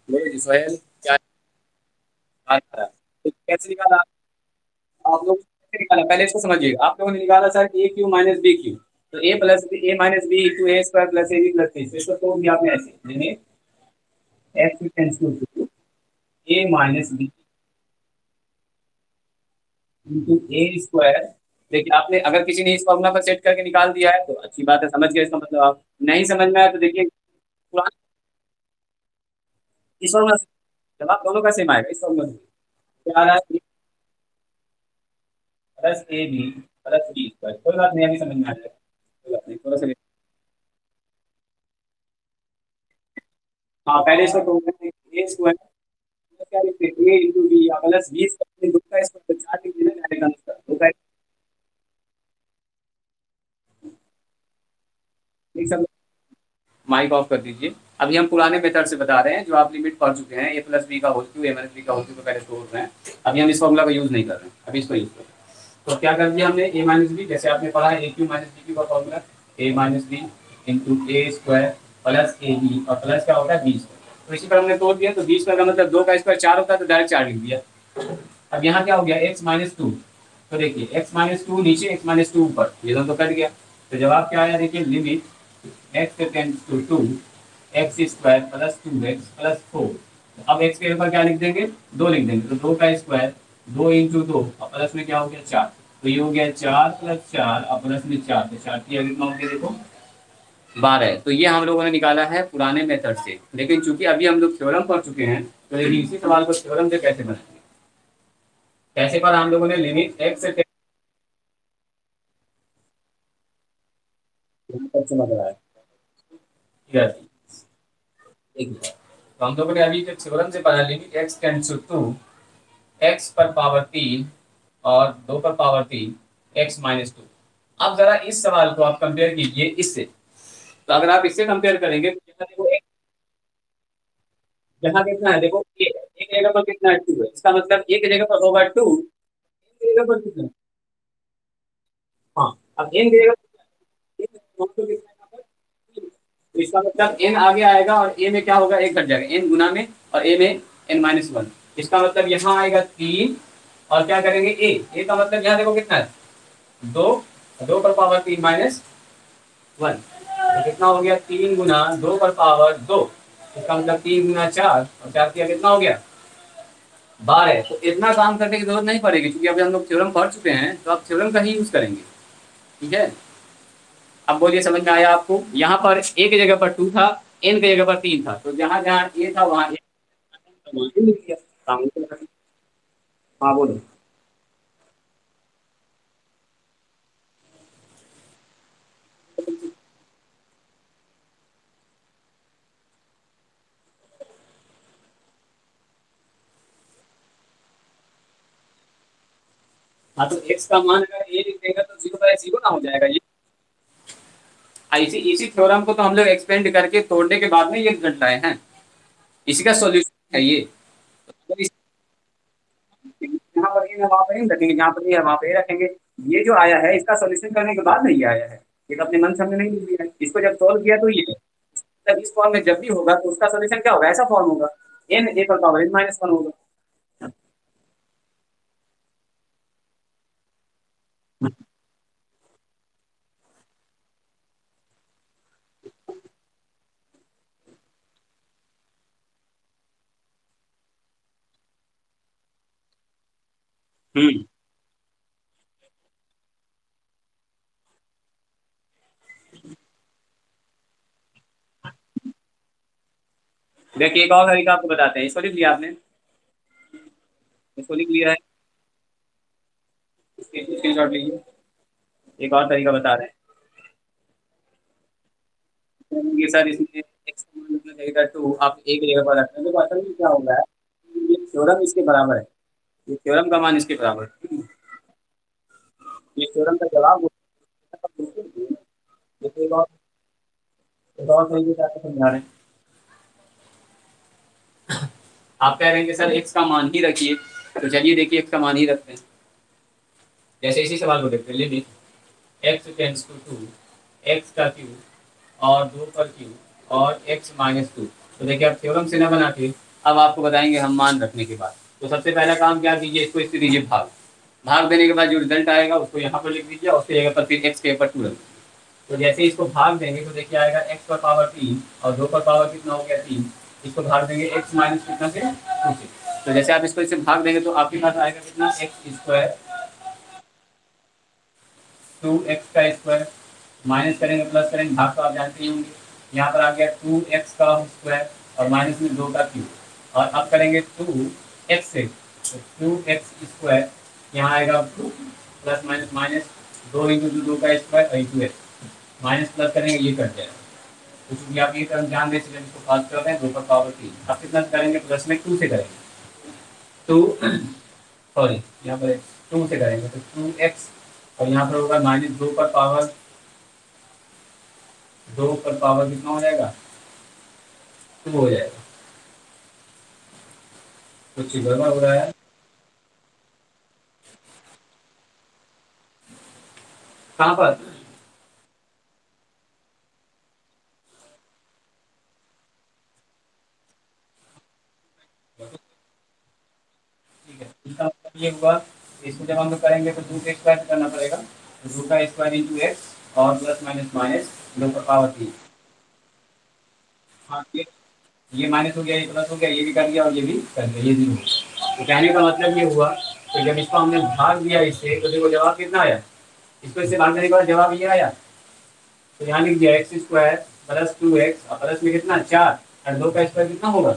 बोलो जी सोहेल, क्या बात कर रहा है, तो कैसे निकाला आप लोग, कैसे निकाला पहले इसको समझिएगा, आप लोगों ने निकाला sir a cube minus b cube, तो a plus a minus b into a square plus a b plus c, तो इसको तोड़ दिया आपने ऐसे, यानी x tends to a minus b into a square. देखिए आपने अगर किसी ने इस फॉर्मूला पर सेट करके निकाल दिया है तो अच्छी बात है, समझ गए इसका मतलब। आप नहीं समझ में आया तो देखिए पुराना इस फॉर्मूला से जवाब दोनों का सेम आएगा। इस फॉर्मूला से क्या आ रहा है, plus a b plus b square. कोई बात नहीं, अभी समझ में आ जाएगा, कोई बात नहीं, थोड़ा सा हाँ पहले इसको तो ए स्क्वायर क्या लिखते हैं, ए इंटू बी या प्लस बी स्क्वायर, दो का स्क्वायर चार लिख देना डायरेक्ट आंसर दो का एक सब। माइक ऑफ कर दीजिए। अभी हम पुराने मेथड से बता रहे हैं जो आप लिमिट पढ़ चुके हैं, ए प्लस बी का whole cube a minus b का होल क्यू को पहले तोड़ रहे हैं। अभी हम इस फॉर्मूला का यूज नहीं कर रहे हैं, अभी इसको यूज कर रहे हैं। तो क्या कर दिया हमने, ए माइनस बी जैसे आपने पढ़ा है a cube minus b cube का formula, a minus b into a square plus a b और प्लस क्या होता है बी स्क्वायर। तो इसी पर हमने तोड़ दिया, तो बी स्क्वायर का मतलब दो का स्क्वायर चार होता है, तो डायरेक्ट चार लिख दिया। अब यहाँ क्या हो गया, एक्स माइनस टू। तो देखिए एक्स माइनस टू नीचे एक्स माइनस टू ऊपर, ये दोनों तो कट गया। तो जवाब क्या आया, देखिए limit x tends to two x square plus two x plus four. अब एक्स के ऊपर क्या लिख देंगे, दो लिख देंगे, तो दो का स्क्वायर दो इंटू दो और प्लस में क्या हो गया चार। तो ये हो गया चार प्लस चार और प्लस में चार, तो चार की अगर कितना हो गया देखो 12। तो ये हम लोगों ने निकाला है पुराने मेथड से, लेकिन चूंकि अभी हम लोग थ्योरम पढ़ चुके हैं तो देखिए इसी सवाल को थ्योरम से कैसे बनाएंगे। कैसे पढ़ा हम लोगों ने, लिमिट एक्स से समझ रहा है, ठीक है। देखिए तो हम लोगों ने अभी जो थ्योरम से पढ़ा, limit x tends to two x पर पावर तीन और दो पर पावर तीन एक्स माइनस टू। अब जरा इस सवाल को आप कंपेयर कीजिए इससे। तो अगर आप इससे कंपेयर करेंगे तो यहाँ देखो यहाँ कितना है, देखो एक जगह पर कितना है, टू है, इसका मतलब एक जगह पर होगा टू, एक जगह पर कितना है? हाँ, अब एन की जगह पर कितना है यहाँ पर? तीन। तो इसका मतलब एन आगे आएगा और ए में क्या होगा, एक घट जाएगा, एन गुना में और ए में एन माइनस वन। इसका मतलब यहाँ आएगा तीन और क्या करेंगे ए का मतलब यहाँ देखो कितना है, दो, दो पर पावर तीन माइनस वन। तो कितना हो गया, तीन गुना दो पर पावर दो, इसका मतलब तीन गुना चार और चार किया कितना हो गया 12। तो इतना काम करने की जरूरत नहीं पड़ेगी क्योंकि अभी हम लोग थ्योरम पढ़ चुके हैं, तो आप थ्योरम का ही यूज करेंगे, ठीक है। अब बोलिए समझ में आया आपको, यहाँ पर ए की जगह पर टू था, एन की जगह पर तीन था, तो जहां जहां ए था वहां ए लिख दिया। काम नहीं कर। हाँ बोलो। हाँ तो एक्स का मान अगर ए लिख देगा तो जीरो बाय जीरो ना हो जाएगा ये। इसी इसी थ्योरम को तो हम लोग एक्सपेंड करके तोड़ने के बाद में ये रिजल्ट लाए हैं, इसी का सॉल्यूशन है ये। तो यहाँ पर ए है वहाँ पर ए रखेंगे, जहाँ पर ए है वहाँ पे ए रखेंगे। ये जो आया है इसका सॉल्यूशन करने के बाद में ये आया है, ये तो अपने मन से हमने नहीं लिख दिया है। इसको जब सॉल्व किया तो ये तब इस फॉर्म में जब भी होगा तो उसका सॉल्यूशन क्या होगा, ऐसा फॉर्म होगा, एन ए पर पावर एन माइनस वन होगा। हम्म। देखिए एक और तरीका आपको बताते हैं, इसको लिख लिया आपने, इसको लिख लिया है, स्क्रीनशॉट लीजिए। एक और तरीका बता रहे हैं ये सर, इसमें एक्स का मान रखना चाहिए टू, आप एक जगह पर रखते हैं तो असल में क्या होगा, ये थ्योरम इसके बराबर है, ये थ्योरम का मान इसके बराबर है। ये थ्योरम का जवाब जैसे एक और तरीके से आपको समझा रहे हैं। आप कह रहे हैं कि सर एक्स का मान ही रखिए, तो चलिए देखिए एक्स का मान ही रखते हैं। जैसे इसी सवाल को देखते हैं, limit x tends to two x का क्यूब और दो पर क्यूब और एक्स माइनस टू। तो देखिए आप थ्योरम से ना बना के अब आपको बताएंगे हम मान रखने के बाद। तो सबसे पहला काम क्या कीजिए, इसको इससे दीजिए भाग। भाग देने के बाद जो रिजल्ट आएगा उसको यहाँ पर लिख दीजिए और उसकी जगह पर फिर एक्स के ऊपर टू रख दीजिए। तो जैसे इसको भाग देंगे तो देखिए आएगा एक्स पर पावर तीन और दो पर पावर कितना हो गया तीन, इसको भाग देंगे एक्स माइनस कितना से टू से। तो जैसे आप इसको इससे भाग देंगे तो आपके पास आएगा कितना, एक्स स्क्वायर 2x² माइनस करेंगे प्लस करेंगे, भाग तो आप जानते ही होंगे। यहाँ पर आ गया 2x² और माइनस में 2 का क्यूब, और अब करेंगे 2x से, तो 2x² यहाँ आएगा प्लस माइनस माइनस, 2 × 2 का स्क्वायर और इंटू एक्स, माइनस प्लस करेंगे ये कट जाएगा। तो चूंकि आप ये टर्म ध्यान दे चले, इसको पास कर रहे हैं 2 पर पावर 3, अब कितना करेंगे प्लस में 2 से करेंगे, 2 सॉरी यहाँ पर 2 से करेंगे तो 2x, और यहाँ पर होगा माइनस 2 पर पावर कितना हो जाएगा, 2 हो जाएगा। कुछ गड़बड़ हो रहा है कहाँ पर? ठीक है, इसका मतलब ये हुआ, इसको जब हम लोग करेंगे तो 2 के स्क्वायर करना पड़ेगा, तो 2 का स्क्वायर इंटू एक्स और प्लस माइनस माइनस 2 पर पावर 3। हाँ ये माइनस हो गया, ये प्लस हो गया, ये भी कर दिया और ये भी कर दिया, ये 0 हो गया। तो कहने का मतलब ये हुआ कि जब इसको हमने भाग दिया इससे, तो देखो जवाब कितना आया, इसको इससे भागने के बाद जवाब ये आया। तो यहाँ लिख दिया x² प्लस 2x और प्लस में कितना 4, और 2 का स्क्वायर कितना होगा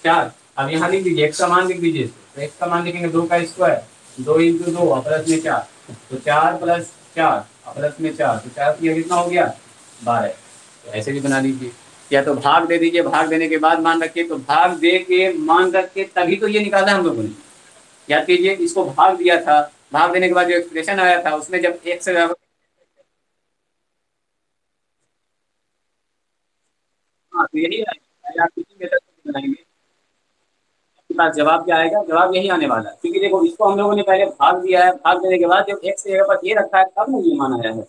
4। अब यहाँ लिख दीजिए x का मान लिख दीजिए, तो x का मान लिखेंगे 2 का स्क्वायर, 2 × 2 और प्लस में 4, तो 4 + 4 और प्लस में 4, तो 4 की कितना हो गया 12। तो ऐसे भी बना लीजिए, या तो भाग दे दीजिए, भाग देने के बाद मान रखिए, तो भाग दे के मान रख के तभी तो ये निकाला हम लोगों ने। याद कीजिए, इसको भाग दिया था, भाग देने के बाद जो एक्सप्रेशन आया था उसमें जब x से, हाँ तो यही आएगा, आप किसी मेथड से बनाएंगे आपके पास जवाब क्या आएगा, जवाब यही आने वाला है। क्योंकि देखो इसको हम लोगों ने पहले भाग दिया है, भाग देने के बाद जब एक्स की जगह पर ये रखा है तब ना ये मान आया है,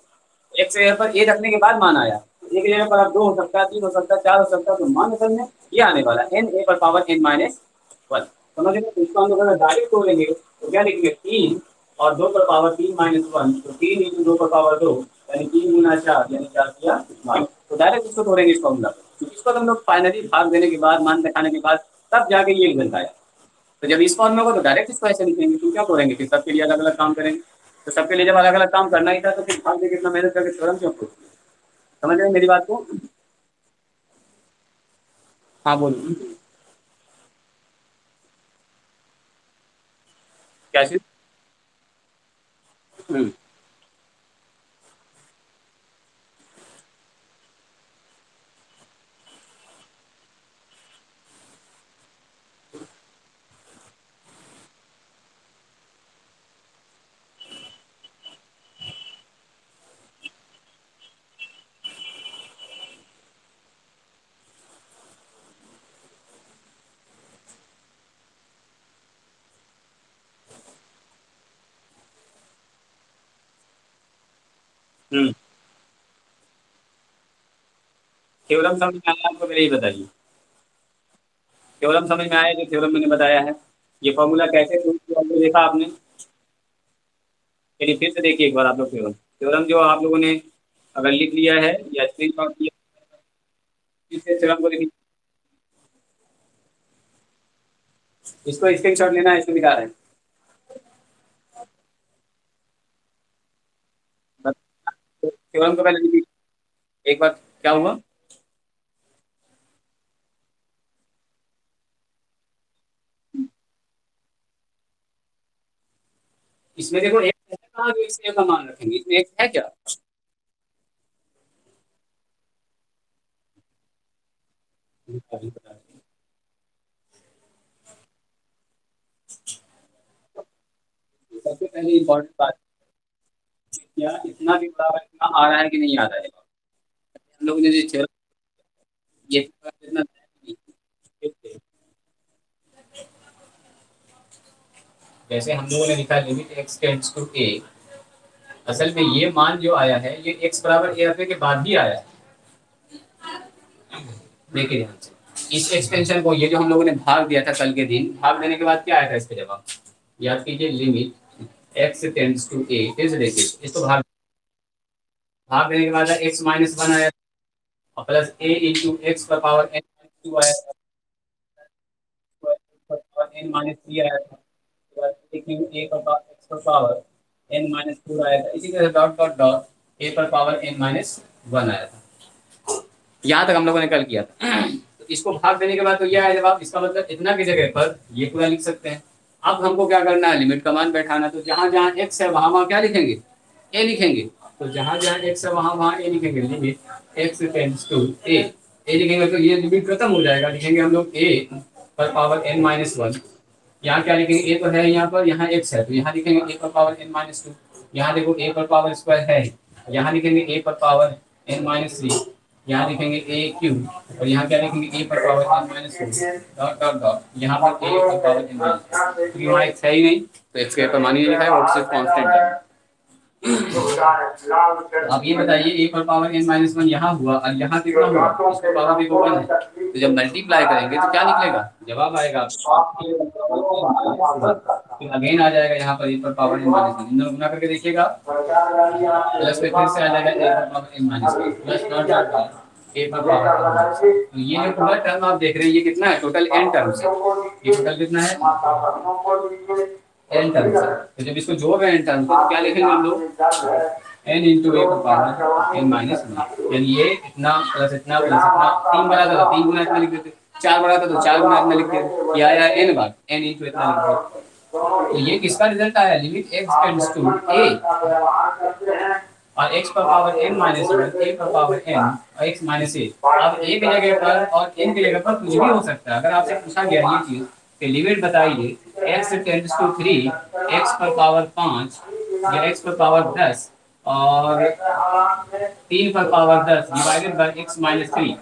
एक्स की जगह पर ए रखने के बाद मान आया, तो एक जगह पर अब 2 हो सकता है, 3 हो सकता है, 4 हो सकता है, तो मान असल में ये आने वाला है n a/n-1। समझ रहे हो? तो इसको हम लोग अगर डायरेक्ट तोड़ेंगे तो क्या लिखेंगे 3 और 2 पर पावर 3-1, तो 3 × 2 पर पावर 2, यानी 3 × 4 यानी 4×4 तो डायरेक्ट इसको तोड़ेंगे इस फॉर्मूला को। तो इसको हम लोग फाइनली भाग देने के बाद, मान दिखाने के बाद, तब जाके ये रिजल्ट आया। तो जब इस फॉर्म में होगा तो डायरेक्ट इसको ऐसे लिखेंगे, तो क्या करेंगे फिर सबके लिए अलग अलग काम करेंगे। तो सबके लिए जब अलग अलग काम करना ही था तो फिर भाग दे कितना मेहनत करके थ्योरम क्यों खोज। समझ रहे हैं मेरी बात को? हाँ बोलिए। क्या चीज? हम्म। हम्म। थ्योरम समझ में आया आपको, मेरे ही बताइए। थ्योरम समझ में आया जो थ्योरम मैंने बताया है, ये फॉर्मूला कैसे prove किया वो देखा आपने? चलिए फिर से देखिए एक बार आप लोग थ्योरम, थ्योरम जो आप लोगों ने अगर लिख लिया है या स्क्रीनशॉट लिया, फिर से थ्योरम को देखिए। इसको स्क्रीनशॉट लेना है, इसको दिखा रहे हैं। थ्योरम को पहले लिखिए एक बार, क्या हुआ। इसमें देखो एक ऐसा कहा जो इससे का मान रखेंगे, इसमें एक है क्या? सबसे पहले इम्पोर्टेंट बात, क्या इतना भी बड़ा इतना आ रहा है कि नहीं आ रहा है, हम लोग ने जो ये इतना नहीं। जैसे हम लोगों ने लिखा लिमिट एक्स टेंड्स टू ए, असल में ये मान जो आया है ये एक्स बराबर ए रखने के बाद ही आया है। देखिए ध्यान से इस एक्सपेंशन को, ये जो हम लोगों ने भाग दिया था कल के दिन, भाग देने के बाद क्या आया था इसका जवाब, याद कीजिए लिमिट एक्स टेंड्स टू ए, फिर से देखिए इसको भाग, भाग देने के बाद x-1 आया और प्लस a इंटू एक्स पर पावर n-2 आया, पावर एन माइनस थ्री आया था, उसके बाद ए क्यू ए पर पावर एक्स पर पावर एन माइनस फोर आया था, इसी तरह डॉट डॉट डॉट ए पर पावर एन माइनस वन आया था। यहाँ तक हम लोगों ने कल किया था। तो इसको भाग देने के बाद तो यह है जवाब, इसका मतलब इतना की जगह पर ये पूरा लिख सकते हैं। अब हमको क्या करना है, लिमिट का मान बैठाना। तो जहां जहां एक्स है वहां वहां क्या लिखेंगे, ए लिखेंगे। तो जहां जहां एक्स है वहां वहां ए लिखेंगे। लिमिट एक्स टेंड्स टू ए लिखेंगे तो ये लिमिट खत्म हो जाएगा। लिखेंगे हम लोग ए पर पावर एन माइनस वन। यहाँ क्या लिखेंगे, ए तो है यहाँ पर, यहाँ एक्स है तो यहाँ लिखेंगे ए पर पावर एन माइनस टू। यहाँ देखो ए पर पावर स्क्वायर है, यहाँ लिखेंगे ए पर पावर एन माइनस थ्री। यहाँ लिखेंगे ए क्यूब और यहाँ क्या लिखेंगे ए पर power n minus two dot dot dot. यहाँ पर ए पर पावर एन माइनस टू, यहाँ एक्स है ही नहीं तो एक्स के पर मान ही लिखा है और सिर्फ कांस्टेंट है। अब ये बताइए ए पर पावर एन माइनस वन यहाँ हुआ और यहाँ कितना हुआ, इसको पावर भी वन है। तो जब मल्टीप्लाई करेंगे तो क्या निकलेगा, जवाब आएगा फिर अगेन आ जाएगा यहाँ पर ए पर पावर एन माइनस वन, इन दोनों गुना करके देखिएगा प्लस में फिर से आ जाएगा ए पर power n minus one plus dot dot dot a पर पावर। तो ये जो पूरा टर्म आप देख रहे हैं ये कितना है, टोटल एन टर्म्स है। ये टोटल कितना है, एन टर्म्स है। तो जब इसको जोड़ रहे हैं एन टर्म्स को तो क्या लिखेंगे हम लोग, एन इंटू ए पर पावर एन माइनस वन। यानी ये इतना प्लस इतना प्लस इतना, तीन बड़ा था तो तीन गुना इतना लिख देते, चार बड़ा था तो चार गुना इतना लिख देते, ये आया एन बार एन इंटू इतना लिख देते। तो ये किसका रिजल्ट आया, लिमिट एक्स टेंड्स टू ए और एक्स पर पावर एन माइनस वन ए पर पावर एन और एक्स माइनस ए। अब ए की जगह पर और एन की जगह पर कुछ भी हो सकता है। अगर आपसे पूछा गया ये चीज कि लिमिट बताइए x tends to three x पर पावर पाँच या एक्स पर पावर दस और तीन पर पावर दस divided by x minus three.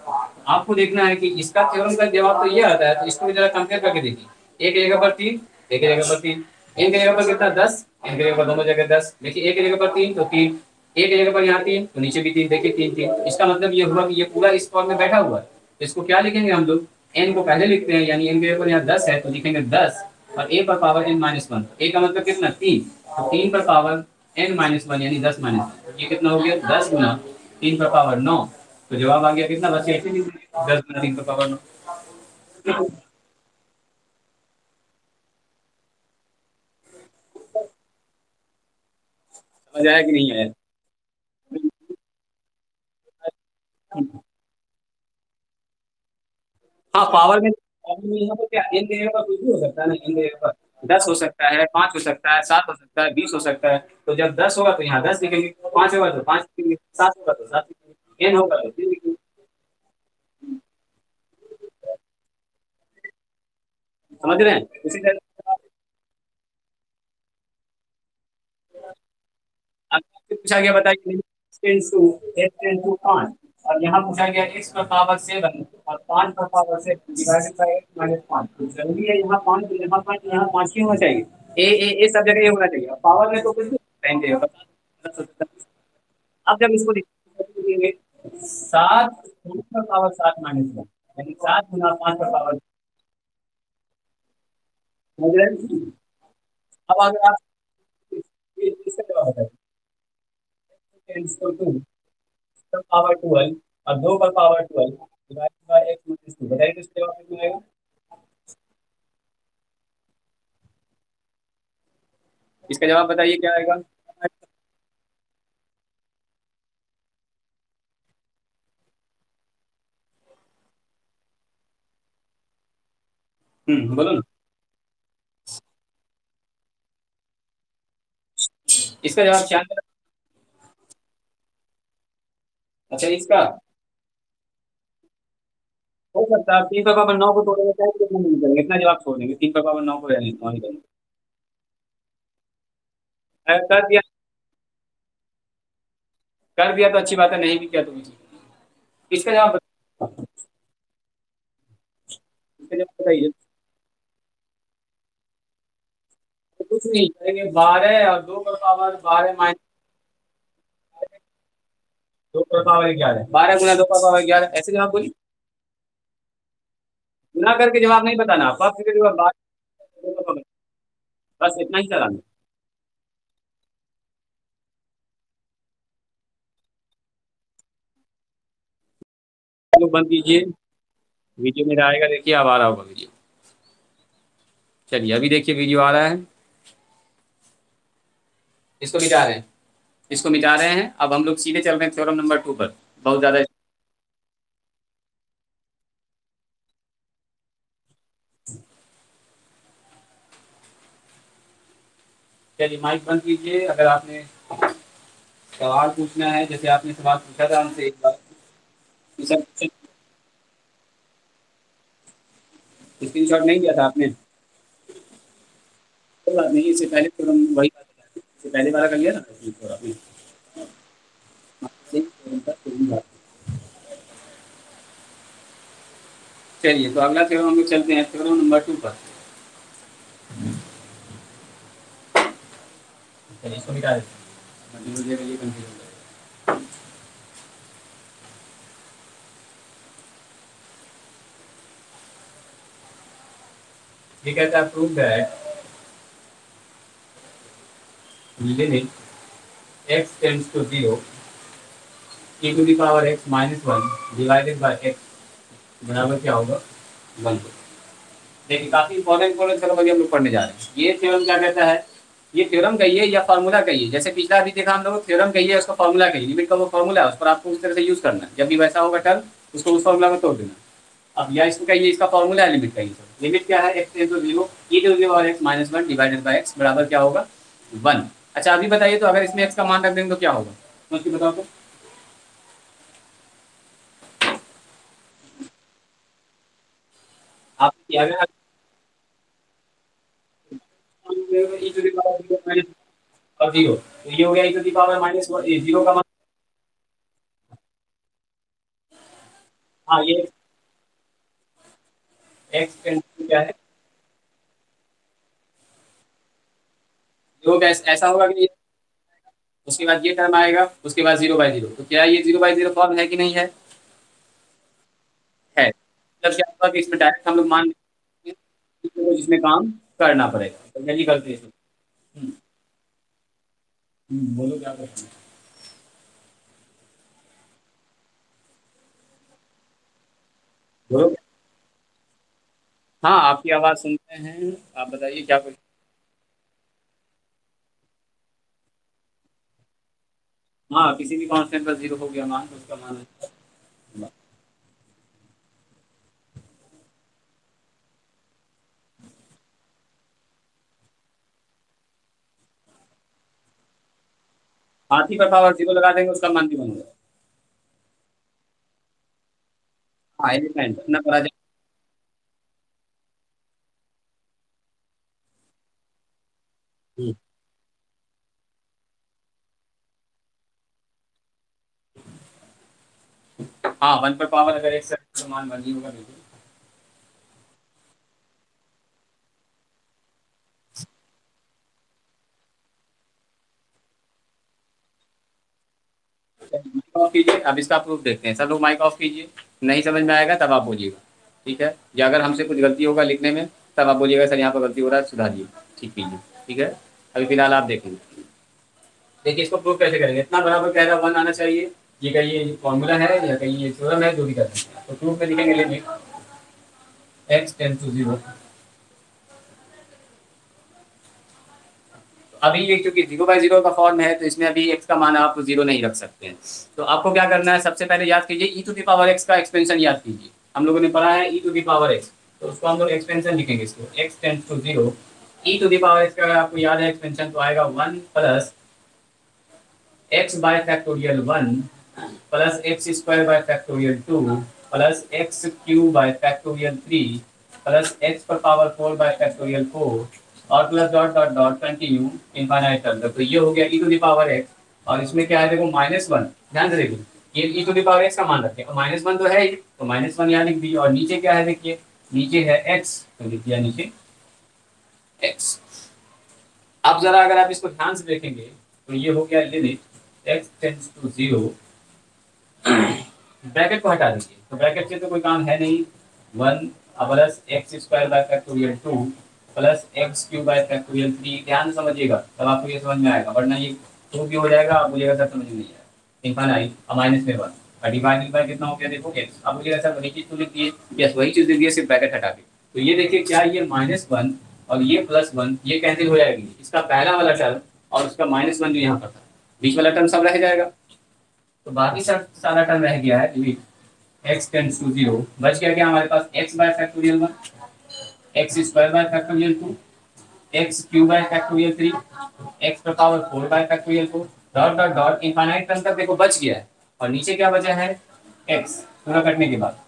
आपको देखना है कि इसका थ्योरम का जवाब तो ये आता है, तो इसको भी जरा कंपेयर करके देखिए। एक जगह पर तीन, एक जगह पर तीन, एक जगह पर कितना दस, एक जगह पर दोनों जगह दस। देखिए एक जगह पर तीन तो तीन, एक जगह पर यहाँ तीन तो नीचे भी तीन, देखिए तीन तीन। तो इसका मतलब ये हुआ कि ये पूरा इस फॉर्म में बैठा हुआ है। तो इसको क्या लिखेंगे हम लोग, एन को पहले लिखते हैं, यानी एन के ऊपर यहाँ दस है तो लिखेंगे दस और ए पर पावर एन माइनस वन। ए का मतलब कितना, तीन, तो तीन पर पावर एन माइनस वन यानी दस माइनस वन। ये कितना हो गया, दस गुना तीन पर पावर नौ। तो जवाब आ गया कितना, बस ऐसे लिख दीजिए, दस गुना तीन पर पावर नौ। समझ आया कि नहीं आया। हाँ पावर में यहाँ पर क्या एन के जगह पर कुछ भी हो सकता है ना, एन के जगह पर दस हो सकता है, पाँच हो सकता है, सात हो सकता है, बीस हो सकता है। तो जब दस होगा तो यहाँ दस लिखेंगे, पाँच होगा तो पाँच लिखेंगे, सात होगा तो सात लिखेंगे, एन होगा तो तीन लिखेंगे। समझ रहे हैं, उसी तरह आपसे पूछा गया बताइए tends to x tends to पाँच और यहाँ पूछा गया एक्स पर पावर सेवन और पाँच पर power seven divided by x minus पाँच। तो जरूरी है यहाँ पाँच तो यहाँ पाँच यहाँ पाँच ही होना चाहिए, ए सब जगह ये होना चाहिए। अब पावर में तो कुछ भी टाइम देगा। अब जब इसको लिखेंगे सात पर पावर सात माइनस वन यानी सात गुना पाँच पर पावर, समझ रहे हैं? अब अगर आप इसका जवाब बताइए, टेंस टू टू पर पावर ट्वेल्व और दो पर power twelve divided by x minus two, बताइए तो इसका जवाब कितना आएगा। इसका जवाब बताइए क्या आएगा। बोलो ना। इसका जवाब क्या है? अच्छा इसका हो सकता है तीन पर पावर नौ को तोड़ेंगे चाहे कितना नहीं करेंगे, इतना जवाब छोड़ देंगे, तीन पर पावर नौ को रहने नौ ही करेंगे। कर दिया, कर दिया तो अच्छी बात है, नहीं भी किया तो भी ठीक है। इसका जवाब इसका जवाब बताइए। तो कुछ नहीं करेंगे, बारह और दो पर पावर बारह माइनस दो पर पावर ग्यारह, बारह गुना दो पर पावर ग्यारह, ऐसे जवाब बोलिए। गुना करके जवाब नहीं बताना आपको, आप सीधे जवाब बारह दो पर पावर, बस इतना ही चलाना। लोग बंद कीजिए, वीडियो मेरा आएगा, देखिए अब आ रहा होगा वीडियो। चलिए अभी देखिए वीडियो आ रहा है। इसको मिटा रहे हैं, इसको मिटा रहे हैं। अब हम लोग सीधे चल रहे हैं थ्योरम नंबर 2 पर। बहुत ज्यादा। चलिए माइक बंद कीजिए। अगर आपने सवाल पूछना है, जैसे आपने सवाल पूछा था हमसे एक बार, सर स्क्रीनशॉट नहीं दिया था आपने? कोई बात नहीं, इससे पहले थ्योरम वही बात है, इससे पहले वाला कर लिया ना आपने। सेम थ्योरम था, कोई बात नहीं। चलिए तो अगला थ्योरम हम लोग चलते हैं थ्योरम नंबर 2 पर। चलिए इसको मिटा देते हैं, मुझे ये कंफ्यूज हो जाएगा। ये कहता है prove that limit x tends to 0 e to the power x minus 1 divided by x बराबर क्या होगा? 1। देखिए काफी इंपॉर्टेंट इंपॉर्टेंट थ्योरम अभी हम लोग पढ़ने जा रहे हैं। ये थ्योरम क्या कहता है? ये थ्योरम कहिए या फार्मूला कहिए, जैसे पिछला अभी देखा हम लोग, थ्योरम कहिए उसका फार्मूला कहिए, लिमिट का वो फार्मूला है, उस पर आपको उस तरह से यूज करना है। जब भी वैसा होगा टर्म, उसको उस फार्मूला में तोड़ देना। अब या इसको कहिए, इसका फार्मूला है लिमिट का। ये लिमिट क्या है? x tends to 0 e to the power x minus 1 divided by x बराबर क्या होगा? 1। अच्छा अभी बताइए तो अगर इसमें x का मान रख देंगे तो क्या होगा? सोच के बताओ तो। आप किया गया e to the power 0 minus और 0, तो ये हो गया e to the power minus 0 का मान। हाँ ये x टेंड्स टू क्या है? 0 का ऐसा होगा कि उसके बाद ये टर्म आएगा, उसके बाद 0/0। तो क्या ये 0/0 फॉर्म है कि नहीं है? है। मतलब क्या होगा कि इसमें डायरेक्ट हम लोग मान लेंगे कि जिसमें काम करना पड़ेगा, तो जल्दी करते हैं इसको। बोलो क्या करना है। बोलो। हाँ आपकी आवाज सुनते हैं, आप बताइए क्या कुछ। हाँ किसी भी कांस्टेंट पर 0 हो गया मान तो उसका मान है। हाथी पर पावर 0 लगा देंगे, उसका मान भी बनेगा। हाँ एलिमेंट अपना पराजय। हम्म। हाँ 1 पर पावर अगर एक से तो मान 1 ही होगा बिल्कुल। माइक ऑफ कीजिए, अब इसका प्रूफ देखते हैं। सब लोग माइक ऑफ कीजिए। नहीं समझ में आएगा तब आप बोलिएगा, ठीक है? या अगर हमसे कुछ गलती होगा लिखने में, तब आप बोलिएगा सर यहाँ पर गलती हो रहा है, सुधारिए, ठीक कीजिए, ठीक है? अभी फिलहाल आप देखेंगे। देखिए इसको प्रूफ कैसे करेंगे। इतना बराबर कह रहा है 1 आना चाहिए। ये कहिए फॉर्मूला है या कहिए थ्योरम है, जो भी कर सकते हैं। तो प्रूफ में लिखेंगे लिमिट x टेंड्स टू 0। अभी ये क्योंकि 0/0 का फॉर्म है, तो इसमें अभी x का मान आप 0 नहीं रख सकते हैं। तो आपको क्या करना है, सबसे पहले याद कीजिए e to the power x का एक्सपेंशन याद कीजिए। हम लोगों ने पढ़ा है e to the power x, तो उसको हम लोग एक्सपेंशन लिखेंगे। इसको x tends to 0 e to the power x का अगर आपको याद है एक्सपेंशन, तो आएगा 1 plus x by factorial 1 plus x square by factorial 2 plus x cube by factorial 3 plus x पर पावर 4 बाय फैक्टोरियल 4 और plus dot dot dot continue infinite term तक। तो ये हो गया e to the power x। और इसमें क्या है देखो -1, ध्यान से देखो। ये e to the power x का मान रखें और -1 तो है ही, तो -1 यहाँ लिख दी। और नीचे क्या है देखिए, नीचे है x, तो लिख दिया नीचे x। अब जरा अगर आप इसको ध्यान से देखेंगे तो ये हो गया limit x tends to 0। Bracket को हटा दीजिए, तो ब्रैकेट से तो कोई काम है नहीं। 1 plus x square by factorial 2 plus x cube by factorial 3। ध्यान से समझिएगा तब आपको ये समझ में आएगा, वरना ये टू भी हो जाएगा, आप बोलिएगा सर समझ में नहीं आएगा। इनफाइनाइट और माइनस में 1 और डिवाइडेड बाय कितना हो गया देखो x। आप बोलिएगा सर वही चीज तो लिख दिए। यस वही चीज लिख दिए, सिर्फ ब्रैकेट हटा के। तो ये देखिए क्या, ये -1 और ये +1 ये कैंसिल हो जाएगी, इसका पहला वाला टर्म और उसका -1 जो यहाँ पर था, बीच वाला टर्म सब रह जाएगा। तो बाकी सब सारा टर्म रह गया है लिमिट x टेंड्स टू 0, बच गया क्या हमारे पास x by factorial 1, x square by factorial 2, x cube by factorial 3, x पर power 4 by factorial 4, dot dot dot infinite term तक देखो बच गया है। और नीचे क्या बचा है x पूरा कटने के बाद।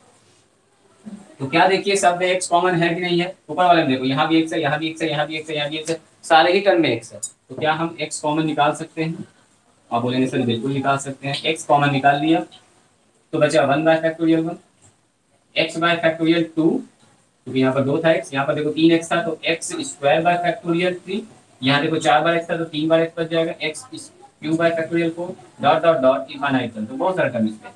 तो क्या देखिए सब में x कॉमन है कि नहीं है, ऊपर वाले में देखो यहाँ भी x है, यहाँ भी x है, यहाँ भी x है, यहाँ भी x है, सारे ही टर्म में x है। तो क्या हम x कॉमन निकाल सकते हैं? आप बोलेंगे सर बिल्कुल निकाल सकते हैं। x कॉमन निकाल लिया तो बचा 1 bye factorial 1, x by factorial 2, क्योंकि यहाँ पर 2 था x, यहाँ पर देखो 3x था तो x स्क्वायर बाय फैक्टोरियल 3, यहाँ देखो 4 बार x था तो 3 बार x बच जाएगा, x cube by factorial 4, dot dot dot infinite term. तो बहुत सारा टर्म इसमें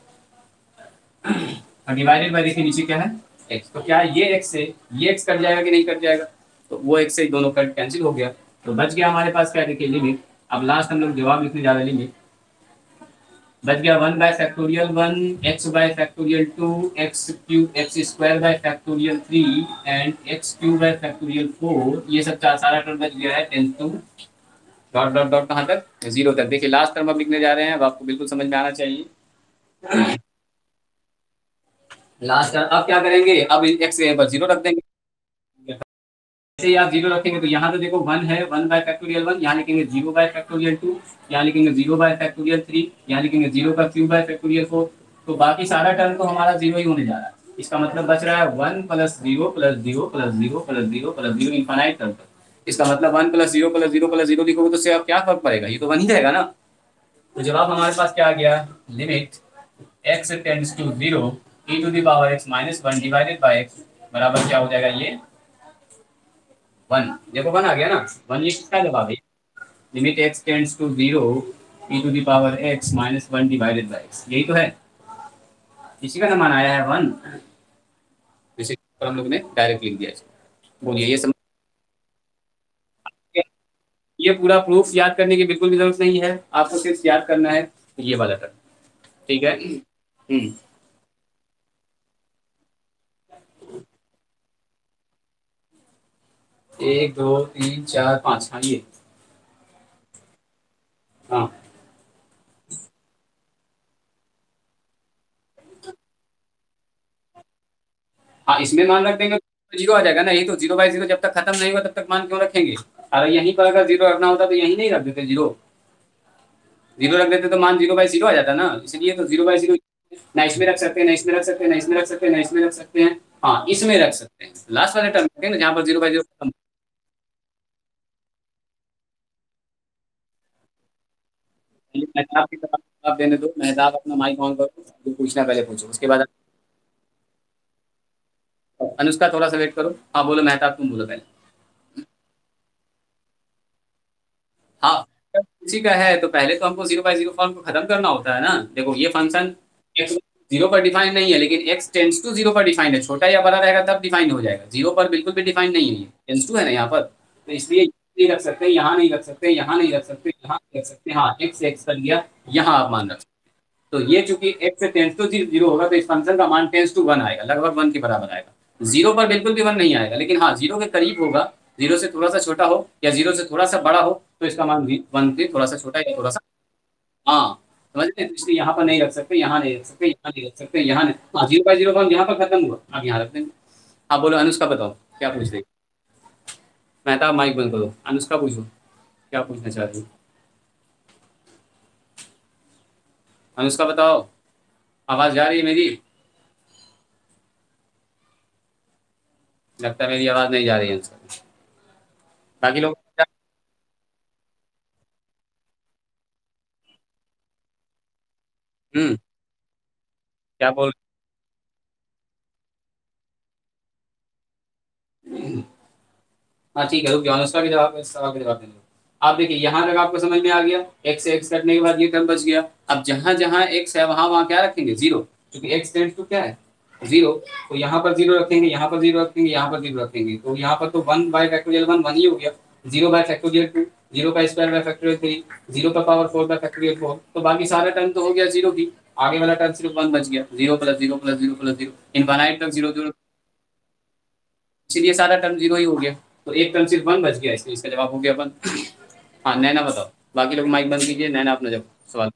और डिवाइडेड बाय देखिए नीचे क्या है x। तो क्या ये x से ये x कट जाएगा कि नहीं कट जाएगा? तो वो x से दोनों कट कैंसिल हो गया। तो बच गया हमारे पास क्या देखिए लिमिट। अब लास्ट हम लोग जवाब लिखने जा रहे हैं। लिमिट बच गया 1 bye factorial 1, x by factorial 2, x cube x square by factorial 3 and x cube by factorial 4। ये सब सारा टर्म बच गया है 10 टू डॉट डॉट डॉट कहाँ तक 0 तक। देखिए लास्ट टर्म अब लिखने जा रहे हैं, अब आपको बिल्कुल समझ में आना चाहिए। लास्ट टर्म अब क्या करेंगे, अब x के पर 0 रख देंगे। जैसे ही आप 0 रखेंगे तो यहाँ तो देखो 1 है, 1 बाय फैक्टोरियल 1, यहाँ लिखेंगे 0 बाय फैक्टोरियल 2, यहाँ लिखेंगे 0 बाय फैक्टोरियल 3, यहाँ लिखेंगे 0 का क्यूब बाय फैक्टोरियल 4। तो बाकी सारा टर्म तो हमारा 0 ही होने जा रहा है। इसका मतलब बच रहा है 1 + 0 + 0 + 0 + 0 + 0 इनफाइनाइट टर्म तक। इसका मतलब 1 + 0 + 0 + 0 लिखोगे तो उससे अब क्या फर्क पड़ेगा, ये तो 1 ही रहेगा ना। तो जवाब हमारे पास क्या आ गया, limit x tends to 0 e to the power x -1 divided by x बराबर क्या हो जाएगा, ये 1। देखो 1 आ गया ना, 1 ये किसका जवाब है। Limit x tends to 0 e to the power x -1 divided by x, यही तो है, इसी का मान आया है 1। इसे पर हम लोग ने डायरेक्ट लिख दिया इसको। बोलिए ये समझ गया? ये पूरा प्रूफ याद करने की बिल्कुल भी जरूरत नहीं है, आपको सिर्फ याद करना है ये वाला टर्म। ठीक है। 1 2 3 4 5, हाँ ये, हाँ हाँ इसमें मान रख देंगे तो 0 आ जाएगा ना। यही तो 0/0 जब तक खत्म नहीं हुआ तब तक मान क्यों रखेंगे। अरे यहीं पर अगर 0 रखना होता तो यहीं नहीं रख देते, 0 0 रख देते तो मान 0/0 आ जाता ना, इसलिए तो 0/0 ना इसमें रख सकते हैं, ना इसमें रख सकते हैं, ना इसमें रख सकते हैं, ना इसमें रख सकते हैं। हाँ इसमें रख सकते हैं, लास्ट वाले टर्म रखें ना जहाँ पर 0/0 खत्म। मेहताब की तरफ जवाब देने दो, मेहताब अपना माइक ऑन करो, जो पूछना पहले पूछो उसके बाद अनुष्का थोड़ा सा वेट करो। हाँ बोलो मेहताब, तुम बोलो पहले। हाँ इसी का है तो पहले तो हमको 0/0 फॉर्म को खत्म करना होता है ना। देखो ये फंक्शन x 0 पर डिफाइन नहीं है, लेकिन x टेंस टू 0 पर डिफाइन है, छोटा या बड़ा रहेगा तब डिफाइन हो जाएगा, 0 पर बिल्कुल भी डिफाइन नहीं है, ये टेंस टू है ना यहाँ पर। तो इसलिए नहीं रख सकते, यहाँ नहीं रख सकते, यहाँ नहीं रख सकते, यहाँ नहीं रख सकते। हाँ x कर दिया, यहाँ आप मान रख सकते। तो ये चूंकि x टेंस टू 0 होगा तो इस फंक्शन का मान टेंस टू 1 आएगा, लगभग 1 के बराबर आएगा। 0 पर बिल्कुल भी 1 नहीं आएगा, लेकिन हाँ 0 के करीब होगा, 0 से थोड़ा सा छोटा हो या 0 से थोड़ा सा बड़ा हो तो इसका मान 1 से थोड़ा सा छोटा या थोड़ा सा, हाँ समझ रहे हैं? तो इसलिए यहाँ पर नहीं रख सकते, यहाँ नहीं रख सकते, यहाँ नहीं रख सकते, यहाँ नहीं। हाँ 0/0 फॉर्म यहाँ पर खत्म हुआ, आप यहाँ रख देंगे। हाँ बोलो अनुष्का, बताओ क्या पूछ रही। मेहताब माइक बंद करो, अनुष्का पूछो क्या पूछना चाह रही हो। अनुष्का बताओ, आवाज जा रही है मेरी? लगता है मेरी आवाज नहीं जा रही है अनुष्का। बाकी लोग हम्म क्या बोल। हाँ ठीक है, रुक जाओ, अनुष्का के जवाब इस सवाल के जवाब देने दो। आप देखिए यहाँ तक आपको समझ में आ गया, x से x कटने के बाद ये टर्म बच गया। अब जहां जहां x है वहां वहां क्या रखेंगे, 0, क्योंकि x टेंड्स टू क्या है 0। तो यहाँ पर 0 रखेंगे, यहाँ पर 0 रखेंगे, यहाँ पर 0 रखेंगे। तो यहाँ पर तो 1 बाय फैक्टोरियल 1 1 ही हो गया, 0 बाय फैक्टोरियल 2 0 का स्क्वायर बाय फैक्टोरियल 3, 0 का पावर 4 बाय फैक्टोरियल 4। तो बाकी सारा टर्म तो हो गया 0 की, आगे वाला टर्म सिर्फ 1 बच गया, 0 + 0 + 0 + 0 इनफाइनाइट तक 0 0, इसीलिए सारा टर्म 0 ही हो गया। तो एक टर्म सिर्फ वन बच गया, इसलिए इसका जवाब हो गया वन। हाँ नैना बताओ, बाकी लोग माइक बंद कीजिए, नैना अपना जब सवाल।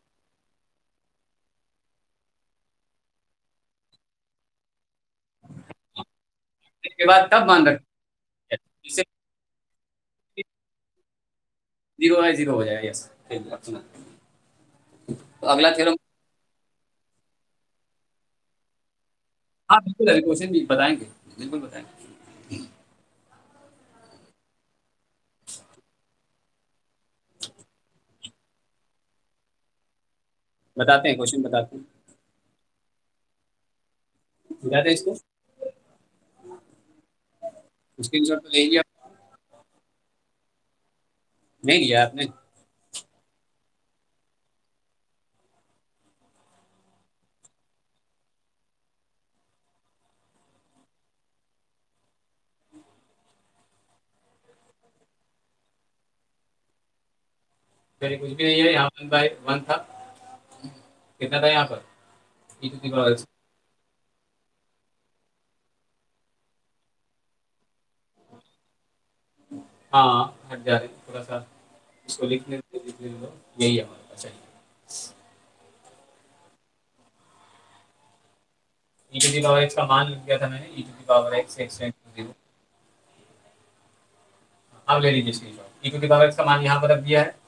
इसके बाद तब मान रखिए इससे जीरो है, जीरो हो जाएगा, यस। तो अगला थ्योरम। हाँ बिल्कुल, अभी क्वेश्चन भी बताएंगे, बिल्कुल बताएंगे। बताते हैं, क्वेश्चन बताते हैं, बताते हैं इसको। स्क्रीनशॉट तो ले लिया? नहीं लिया आपने? फिर कुछ भी नहीं है, यहाँ वन बाय वन था, कितना था यहाँ पर, ई टू दी पावर। हाँ हट जा रहे हैं थोड़ा सा, इसको लिख लेने दो, यही है हमारे पास, चलिए। E to the power x का मान लिख दिया था मैंने, e to the power x x tend to zero. अब ले लीजिए screenshot, e to the power x का मान यहाँ पर रख दिया है,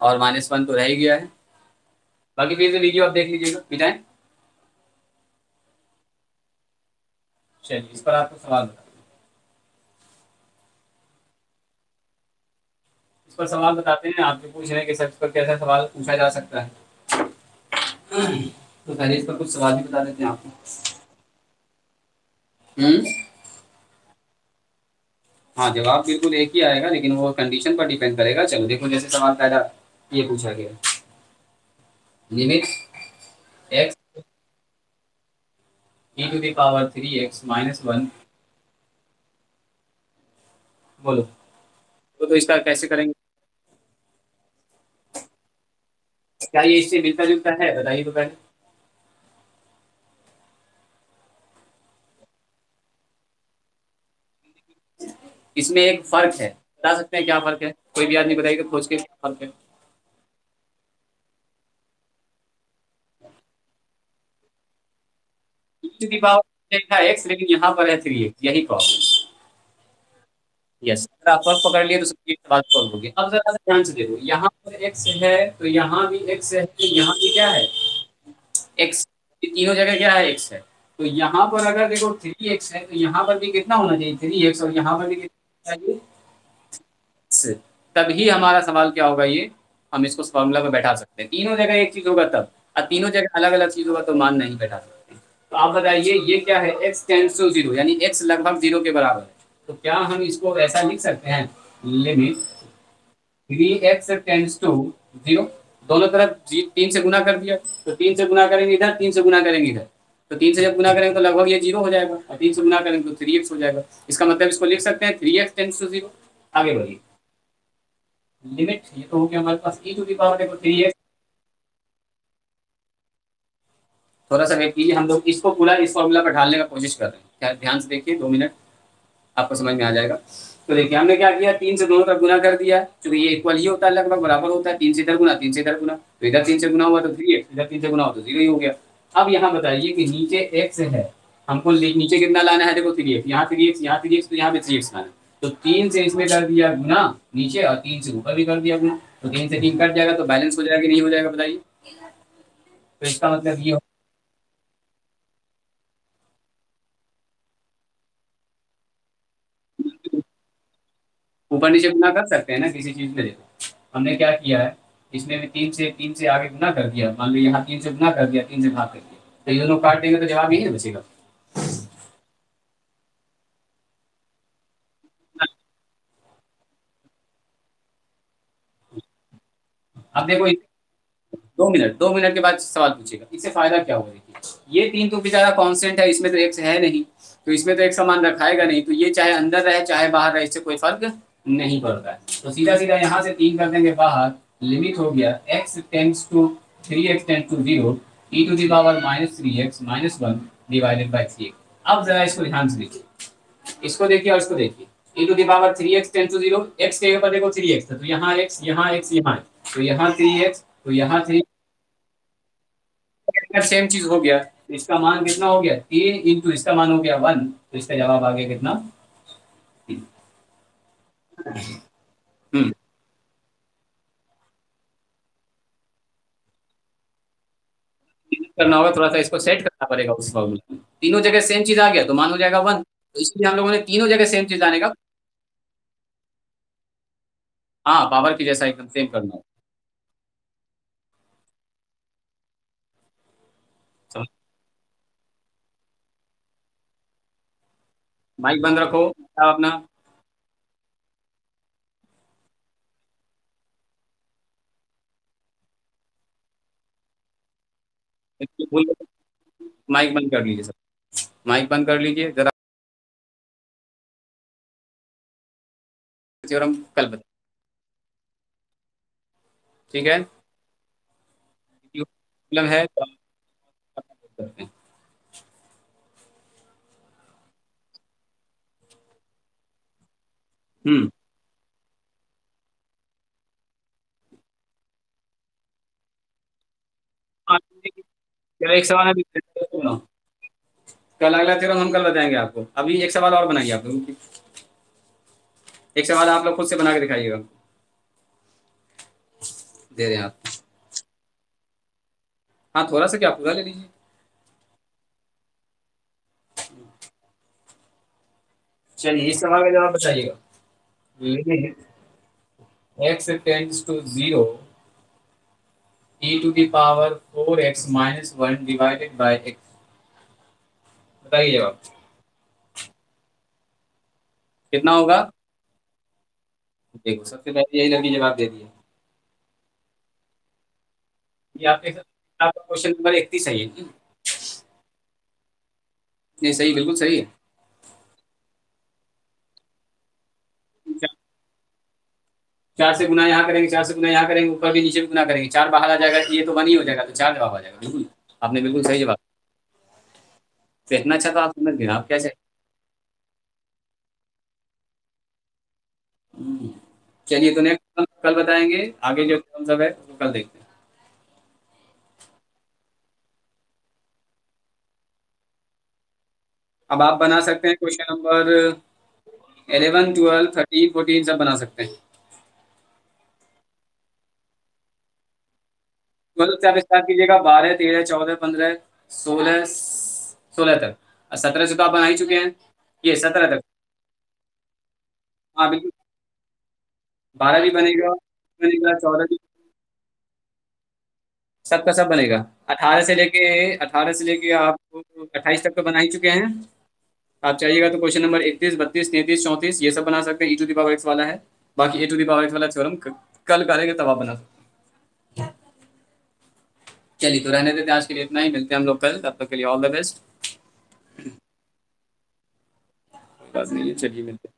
और माइनस वन तो रह ही गया है। बाकी फिर से वीडियो आप देख लीजिएगा, मिटाएं। चलिए इस पर आपको सवाल बता, इस पर सवाल बताते हैं, आपसे पूछ रहे हैं कि सर इस पर कैसा सवाल पूछा जा सकता है। तो पहले इस पर कुछ सवाल भी बता देते हैं आपको। हम्म। हाँ जवाब बिल्कुल एक ही आएगा, लेकिन वो कंडीशन पर डिपेंड करेगा। चलो देखो, जैसे सवाल पहला ये पूछा गया, limit x e to the power three x minus one. बोलो, तो इसका कैसे करेंगे? क्या ये इससे मिलता जुलता है, बताइए तो पहले। इसमें एक फर्क है, बता सकते हैं क्या फर्क है? कोई भी आदमी बताइए तो खोज के, क्या फर्क है? ई टू द पावर था एक्स, लेकिन यहाँ पर है थ्री एक्स, यही प्रॉब्लम। यस, अगर आप फर्क पकड़ लिए तो सबकी सवाल सॉल्व हो गया। अब जरा सा ध्यान से देखो, यहाँ पर एक्स है तो यहाँ भी एक्स है, तो यहाँ भी क्या है, एक्स। तीनों जगह क्या है, एक्स है। तो यहाँ पर अगर देखो थ्री एक्स है, तो यहाँ पर भी कितना होना चाहिए, थ्री एक्स, और यहाँ पर भी कितना चाहिए, एक्स। तभी हमारा सवाल क्या होगा, ये हम इसको फॉर्मूला में बैठा सकते हैं। तीनों जगह एक चीज होगा तब, और तीनों जगह अलग अलग चीज होगा तो मान नहीं बैठा सकते। तो आप बताइए ये क्या है, एक्स टेंस टू जीरो, यानी एक्स लगभग जीरो के बराबर है। तो क्या हम इसको ऐसा लिख सकते हैं, limit three x tends to zero, दोनों तरफ तीन से गुना कर दिया, तो तीन से गुना करेंगे इधर, तीन से गुना करेंगे इधर, तो तीन से जब गुना करेंगे तो लगभग ये जीरो हो जाएगा, और तीन से गुना करेंगे तो थ्री एक्स हो जाएगा। इसका मतलब इसको लिख सकते हैं three x tends to zero. आगे बढ़िए, लिमिट ये तो हो गया हमारे पास, ई टू दी पावर देखो थ्री एक्स। थोड़ा सा वेट कीजिए, हम लोग इसको पूरा इस फॉर्मूला पर ढालने का कोशिश कर रहे हैं, क्या ध्यान से देखिए, 2 मिनट, आपको समझ में आ जाएगा। तो देखिए हमने क्या किया, तीन से दोनों तरफ गुना कर दिया, क्योंकि ये इक्वल ही होता है, लगभग बराबर होता है, तीन से इधर गुना, तीन से इधर गुना, तो इधर तीन से गुना हुआ तो थ्री एक्स, इधर तीन से गुना हुआ तो जीरो ही हो गया। अब यहाँ बताइए कि नीचे एक्स है, हमको नीचे कितना लाना है, देखो थ्री एक्स, यहाँ थ्री एक्स, यहाँ थ्री एक्स, तो यहाँ पे थ्री एक्स लाना है। तो तीन से इसमें कर दिया गुना नीचे, और तीन से ऊपर भी कर दिया गुना, तो तीन से तीन कट जाएगा, तो बैलेंस हो जाएगा कि नहीं हो जाएगा, बताइए। तो इसका मतलब ये ऊपर नीचे गुना कर सकते हैं ना किसी चीज में, देखो हमने क्या किया है, इसमें भी तीन से आगे गुना कर दिया, मान लो यहाँ तीन से गुना कर दिया, तीन से भाग कर दिया, तो ये दोनों काट देंगे तो जवाब यही ना बचेगा। अब देखो 2 मिनट, 2 मिनट के बाद सवाल पूछेगा, इससे फायदा क्या होगा, देखिए ये तीन तो बेचारा कांस्टेंट है, इसमें तो एक्स है नहीं, तो इसमें तो एक समान रखाएगा नहीं, तो ये चाहे अंदर रहे चाहे बाहर रहे, इससे कोई फर्क नहीं पड़ता है। तो सीधा सीधा यहाँ से तीन कर देंगे बाहर, लिमिट हो गया x tends to three x tends to zero, e to the power minus three x minus one divided by three. अब जरा इसको ध्यान से देखिए, इसको देखिए और इसको देखिए, e to the power 3x tend to zero, x के ऊपर देखो 3x, तो यहाँ x, यहाँ x, यहाँ, तो यहाँ 3x, तो यहाँ 3, सेम चीज हो गया, तो इसका मान कितना हो गया, 3 इंटू इसका मान हो गया 1, तो इसका जवाब आ गया कितना। हम्म करना होगा, थोड़ा सा इसको सेट करना पड़ेगा उस फॉर्मूला में। तीनों जगह सेम चीज आ गया तो मान हो जाएगा 1, तो इसलिए हम लोगों ने तीनों जगह सेम चीज आने का, हाँ पावर की जैसा एकदम सेम करना होगा। समझ- माइक बंद रखो आप अपना। भूल, माइक बंद कर लीजिए सब, माइक बंद कर लीजिए जरा, थ्योरम कल बता, ठीक है, प्रॉब्लम है तो आप कर सकते हैं। हम्म हाँ, चलो एक सवाल अभी सुनो। कल अगला थ्योरम हम कल बताएंगे आपको, अभी एक सवाल और बनाइए आप लोग, एक सवाल आप लोग खुद से बना के दिखाइएगा, दे रहे हैं आप। हाँ थोड़ा सा क्या पूरा ले लीजिए। चलिए इस सवाल का जवाब बताइएगा। Limit x tends to zero, e to the power 4x - 1 divided by x, बताइए जवाब कितना होगा। देखो सबसे पहले यही लड़की जवाब दे दिया, ये आपके आपका क्वेश्चन नंबर 31 है ये, नहीं सही, बिल्कुल सही है। चार से गुना यहाँ करेंगे, चार से गुना यहाँ करेंगे, ऊपर भी नीचे भी गुना करेंगे, चार बाहर आ जाएगा, ये तो वन ही हो जाएगा, तो चार जवाब आ जाएगा, बिल्कुल आपने बिल्कुल सही जवाब। तो इतना अच्छा तो आप समझ गए, आप क्या चाहिए। हम्म। चलिए तो नेक्स्ट कल बताएंगे, आगे जो कौन सब है वो कल देखते हैं। अब आप बना सकते हैं क्वेश्चन नंबर 11 12 13 14 सब बना सकते हैं। 12 से आप स्टार्ट कीजिएगा, 12 13 14 15 16 16 तक, और 17 से तो आप बना ही चुके हैं, ये 17 तक। हाँ बिल्कुल, 12 भी बनेगा, बनेगा 14 भी, सबका सब बनेगा। 18 से लेके आप 28 तक तो बना ही चुके हैं। आप चाहिएगा तो क्वेश्चन नंबर 31 32 33 34 ये सब बना सकते हैं, e to the power x वाला है। बाकी e to the power x वाला थ्योरम कल करेंगे तब आप बना सकते हैं। चलिए तो रहने देते हैं, आज के लिए इतना ही, मिलते हैं हम लोग कल, तब तक के लिए ऑल द बेस्ट। बात नहीं है, चलिए मिलते हैं।